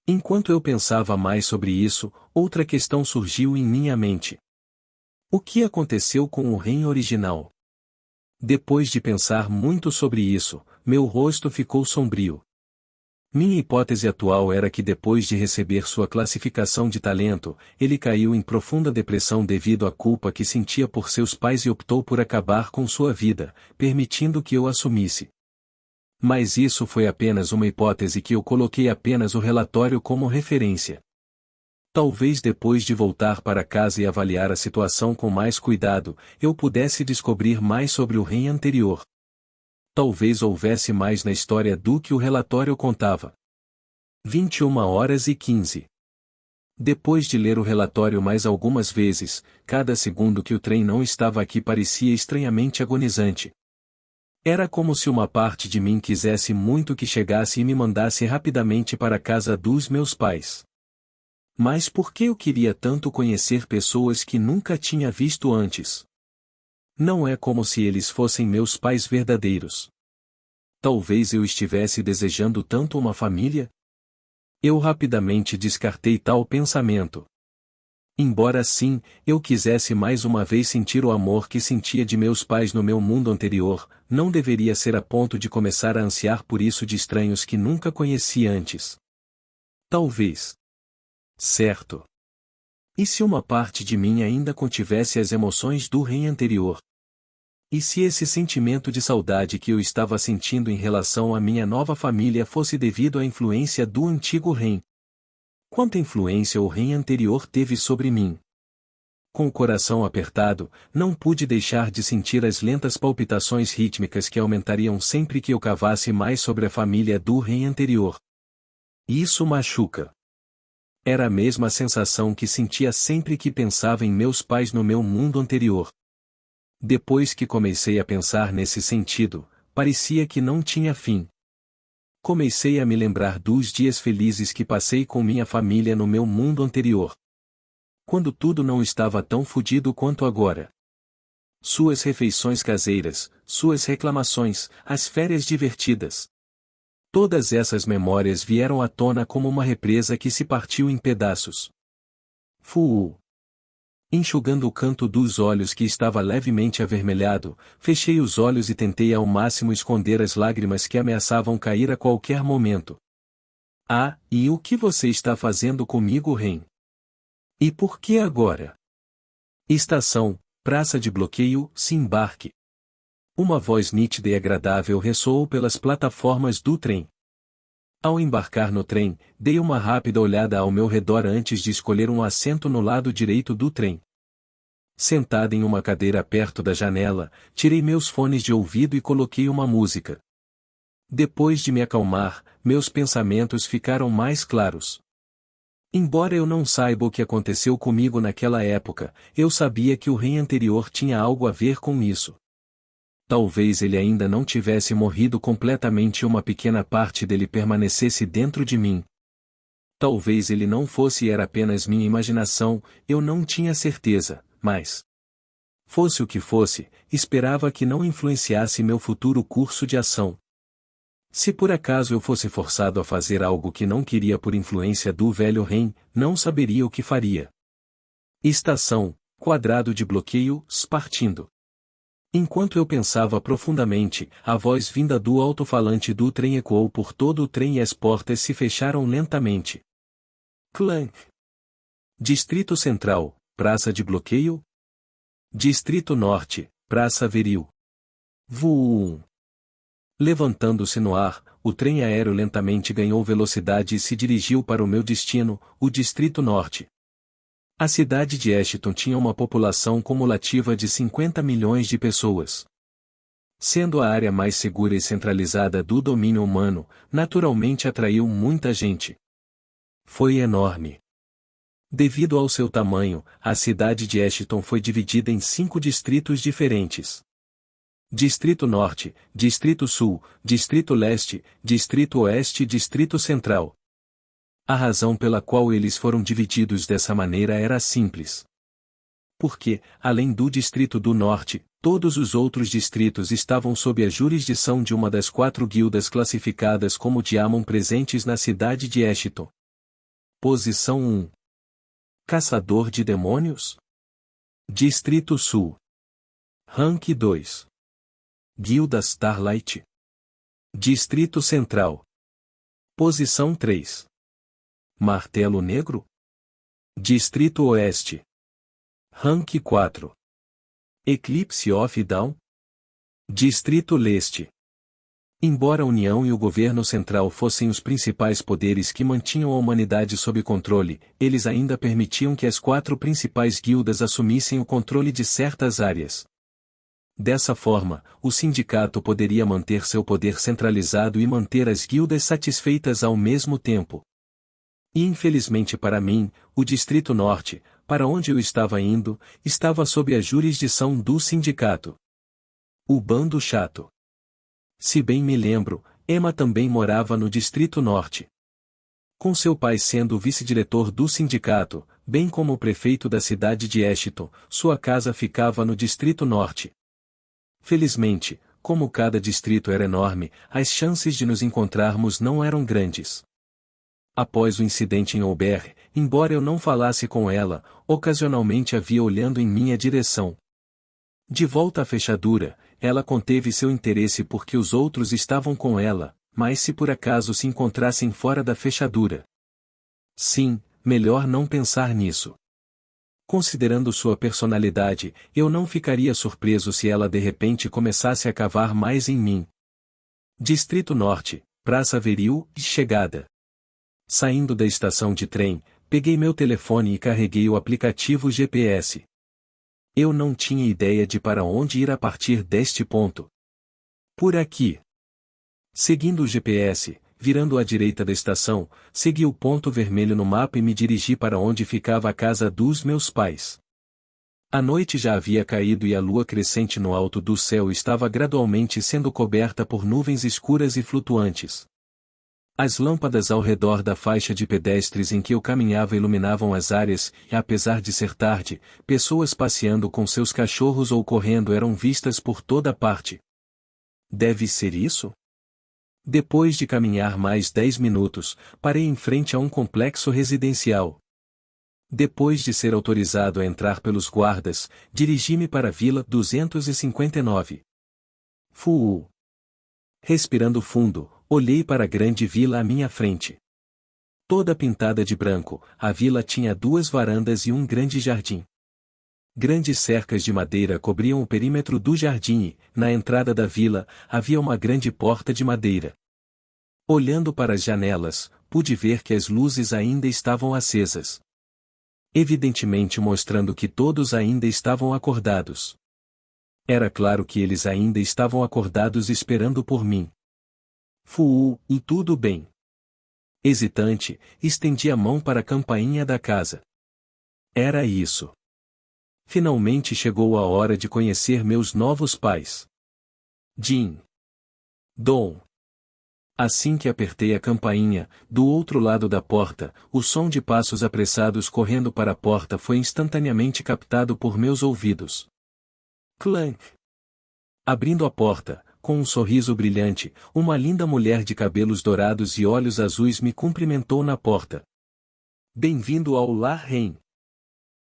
Enquanto eu pensava mais sobre isso, outra questão surgiu em minha mente. O que aconteceu com o Ren original? Depois de pensar muito sobre isso, meu rosto ficou sombrio. Minha hipótese atual era que depois de receber sua classificação de talento, ele caiu em profunda depressão devido à culpa que sentia por seus pais e optou por acabar com sua vida, permitindo que eu assumisse. Mas isso foi apenas uma hipótese que eu coloquei apenas o relatório como referência. Talvez depois de voltar para casa e avaliar a situação com mais cuidado, eu pudesse descobrir mais sobre o Ren anterior. Talvez houvesse mais na história do que o relatório contava. 21h15. Depois de ler o relatório mais algumas vezes, cada segundo que o trem não estava aqui parecia estranhamente agonizante. Era como se uma parte de mim quisesse muito que chegasse e me mandasse rapidamente para a casa dos meus pais. Mas por que eu queria tanto conhecer pessoas que nunca tinha visto antes? Não é como se eles fossem meus pais verdadeiros. Talvez eu estivesse desejando tanto uma família? Eu rapidamente descartei tal pensamento. Embora sim, eu quisesse mais uma vez sentir o amor que sentia de meus pais no meu mundo anterior, não deveria ser a ponto de começar a ansiar por isso de estranhos que nunca conheci antes. Talvez. Certo. E se uma parte de mim ainda contivesse as emoções do Ren anterior? E se esse sentimento de saudade que eu estava sentindo em relação à minha nova família fosse devido à influência do antigo Ren? Quanta influência o Ren anterior teve sobre mim? Com o coração apertado, não pude deixar de sentir as lentas palpitações rítmicas que aumentariam sempre que eu cavasse mais sobre a família do Ren anterior. Isso machuca. Era a mesma sensação que sentia sempre que pensava em meus pais no meu mundo anterior. Depois que comecei a pensar nesse sentido, parecia que não tinha fim. Comecei a me lembrar dos dias felizes que passei com minha família no meu mundo anterior. Quando tudo não estava tão fodido quanto agora. Suas refeições caseiras, suas reclamações, as férias divertidas. Todas essas memórias vieram à tona como uma represa que se partiu em pedaços. Fuu. Enxugando o canto dos olhos que estava levemente avermelhado, fechei os olhos e tentei ao máximo esconder as lágrimas que ameaçavam cair a qualquer momento. Ah, e o que você está fazendo comigo, Ren? E por que agora? Estação, praça de bloqueio, se embarque. Uma voz nítida e agradável ressoou pelas plataformas do trem. Ao embarcar no trem, dei uma rápida olhada ao meu redor antes de escolher um assento no lado direito do trem. Sentada em uma cadeira perto da janela, tirei meus fones de ouvido e coloquei uma música. Depois de me acalmar, meus pensamentos ficaram mais claros. Embora eu não saiba o que aconteceu comigo naquela época, eu sabia que o rei anterior tinha algo a ver com isso. Talvez ele ainda não tivesse morrido completamente e uma pequena parte dele permanecesse dentro de mim. Talvez ele não fosse e era apenas minha imaginação, eu não tinha certeza, mas... fosse o que fosse, esperava que não influenciasse meu futuro curso de ação. Se por acaso eu fosse forçado a fazer algo que não queria por influência do velho rei, não saberia o que faria. Estação, quadrado de bloqueio, partindo. Enquanto eu pensava profundamente, a voz vinda do alto-falante do trem ecoou por todo o trem e as portas se fecharam lentamente. Clank. Distrito Central, praça de bloqueio. Distrito Norte, praça Veril. Voom. Levantando-se no ar, o trem aéreo lentamente ganhou velocidade e se dirigiu para o meu destino, o Distrito Norte. A cidade de Ashton tinha uma população cumulativa de 50 milhões de pessoas. Sendo a área mais segura e centralizada do domínio humano, naturalmente atraiu muita gente. Foi enorme. Devido ao seu tamanho, a cidade de Ashton foi dividida em 5 distritos diferentes. Distrito Norte, Distrito Sul, Distrito Leste, Distrito Oeste e Distrito Central. A razão pela qual eles foram divididos dessa maneira era simples. Porque, além do Distrito do Norte, todos os outros distritos estavam sob a jurisdição de uma das 4 guildas classificadas como Diamond presentes na cidade de Ashton. Posição 1. Caçador de demônios? Distrito Sul. Rank 2. Guilda Starlight. Distrito Central. Posição 3. Martelo Negro? Distrito Oeste. Rank 4. Eclipse of Dawn? Distrito Leste. Embora a União e o governo central fossem os principais poderes que mantinham a humanidade sob controle, eles ainda permitiam que as 4 principais guildas assumissem o controle de certas áreas. Dessa forma, o sindicato poderia manter seu poder centralizado e manter as guildas satisfeitas ao mesmo tempo. E infelizmente para mim, o Distrito Norte, para onde eu estava indo, estava sob a jurisdição do sindicato. O bando chato. Se bem me lembro, Emma também morava no Distrito Norte. Com seu pai sendo o vice-diretor do sindicato, bem como o prefeito da cidade de Ashton, sua casa ficava no Distrito Norte. Felizmente, como cada distrito era enorme, as chances de nos encontrarmos não eram grandes. Após o incidente em Aubert, embora eu não falasse com ela, ocasionalmente a via olhando em minha direção. De volta à fechadura, ela conteve seu interesse porque os outros estavam com ela, mas se por acaso se encontrassem fora da fechadura. Sim, melhor não pensar nisso. Considerando sua personalidade, eu não ficaria surpreso se ela de repente começasse a cavar mais em mim. Distrito Norte, Praça Veril, chegada. Saindo da estação de trem, peguei meu telefone e carreguei o aplicativo GPS. Eu não tinha ideia de para onde ir a partir deste ponto. Por aqui. Seguindo o GPS, virando à direita da estação, segui o ponto vermelho no mapa e me dirigi para onde ficava a casa dos meus pais. A noite já havia caído e a lua crescente no alto do céu estava gradualmente sendo coberta por nuvens escuras e flutuantes. As lâmpadas ao redor da faixa de pedestres em que eu caminhava iluminavam as áreas, e apesar de ser tarde, pessoas passeando com seus cachorros ou correndo eram vistas por toda parte. Deve ser isso? Depois de caminhar mais 10 minutos, parei em frente a um complexo residencial. Depois de ser autorizado a entrar pelos guardas, dirigi-me para a Vila 259. Fui. Respirando fundo, olhei para a grande vila à minha frente. Toda pintada de branco, a vila tinha 2 varandas e um grande jardim. Grandes cercas de madeira cobriam o perímetro do jardim e, na entrada da vila, havia uma grande porta de madeira. Olhando para as janelas, pude ver que as luzes ainda estavam acesas. Evidentemente mostrando que todos ainda estavam acordados. Era claro que eles ainda estavam acordados esperando por mim. E tudo bem. Hesitante, estendi a mão para a campainha da casa. Era isso. Finalmente chegou a hora de conhecer meus novos pais. Jim. Dom. Assim que apertei a campainha, do outro lado da porta, o som de passos apressados correndo para a porta foi instantaneamente captado por meus ouvidos. Clank. Abrindo a porta, com um sorriso brilhante, uma linda mulher de cabelos dourados e olhos azuis me cumprimentou na porta. Bem-vindo ao Lar Ren.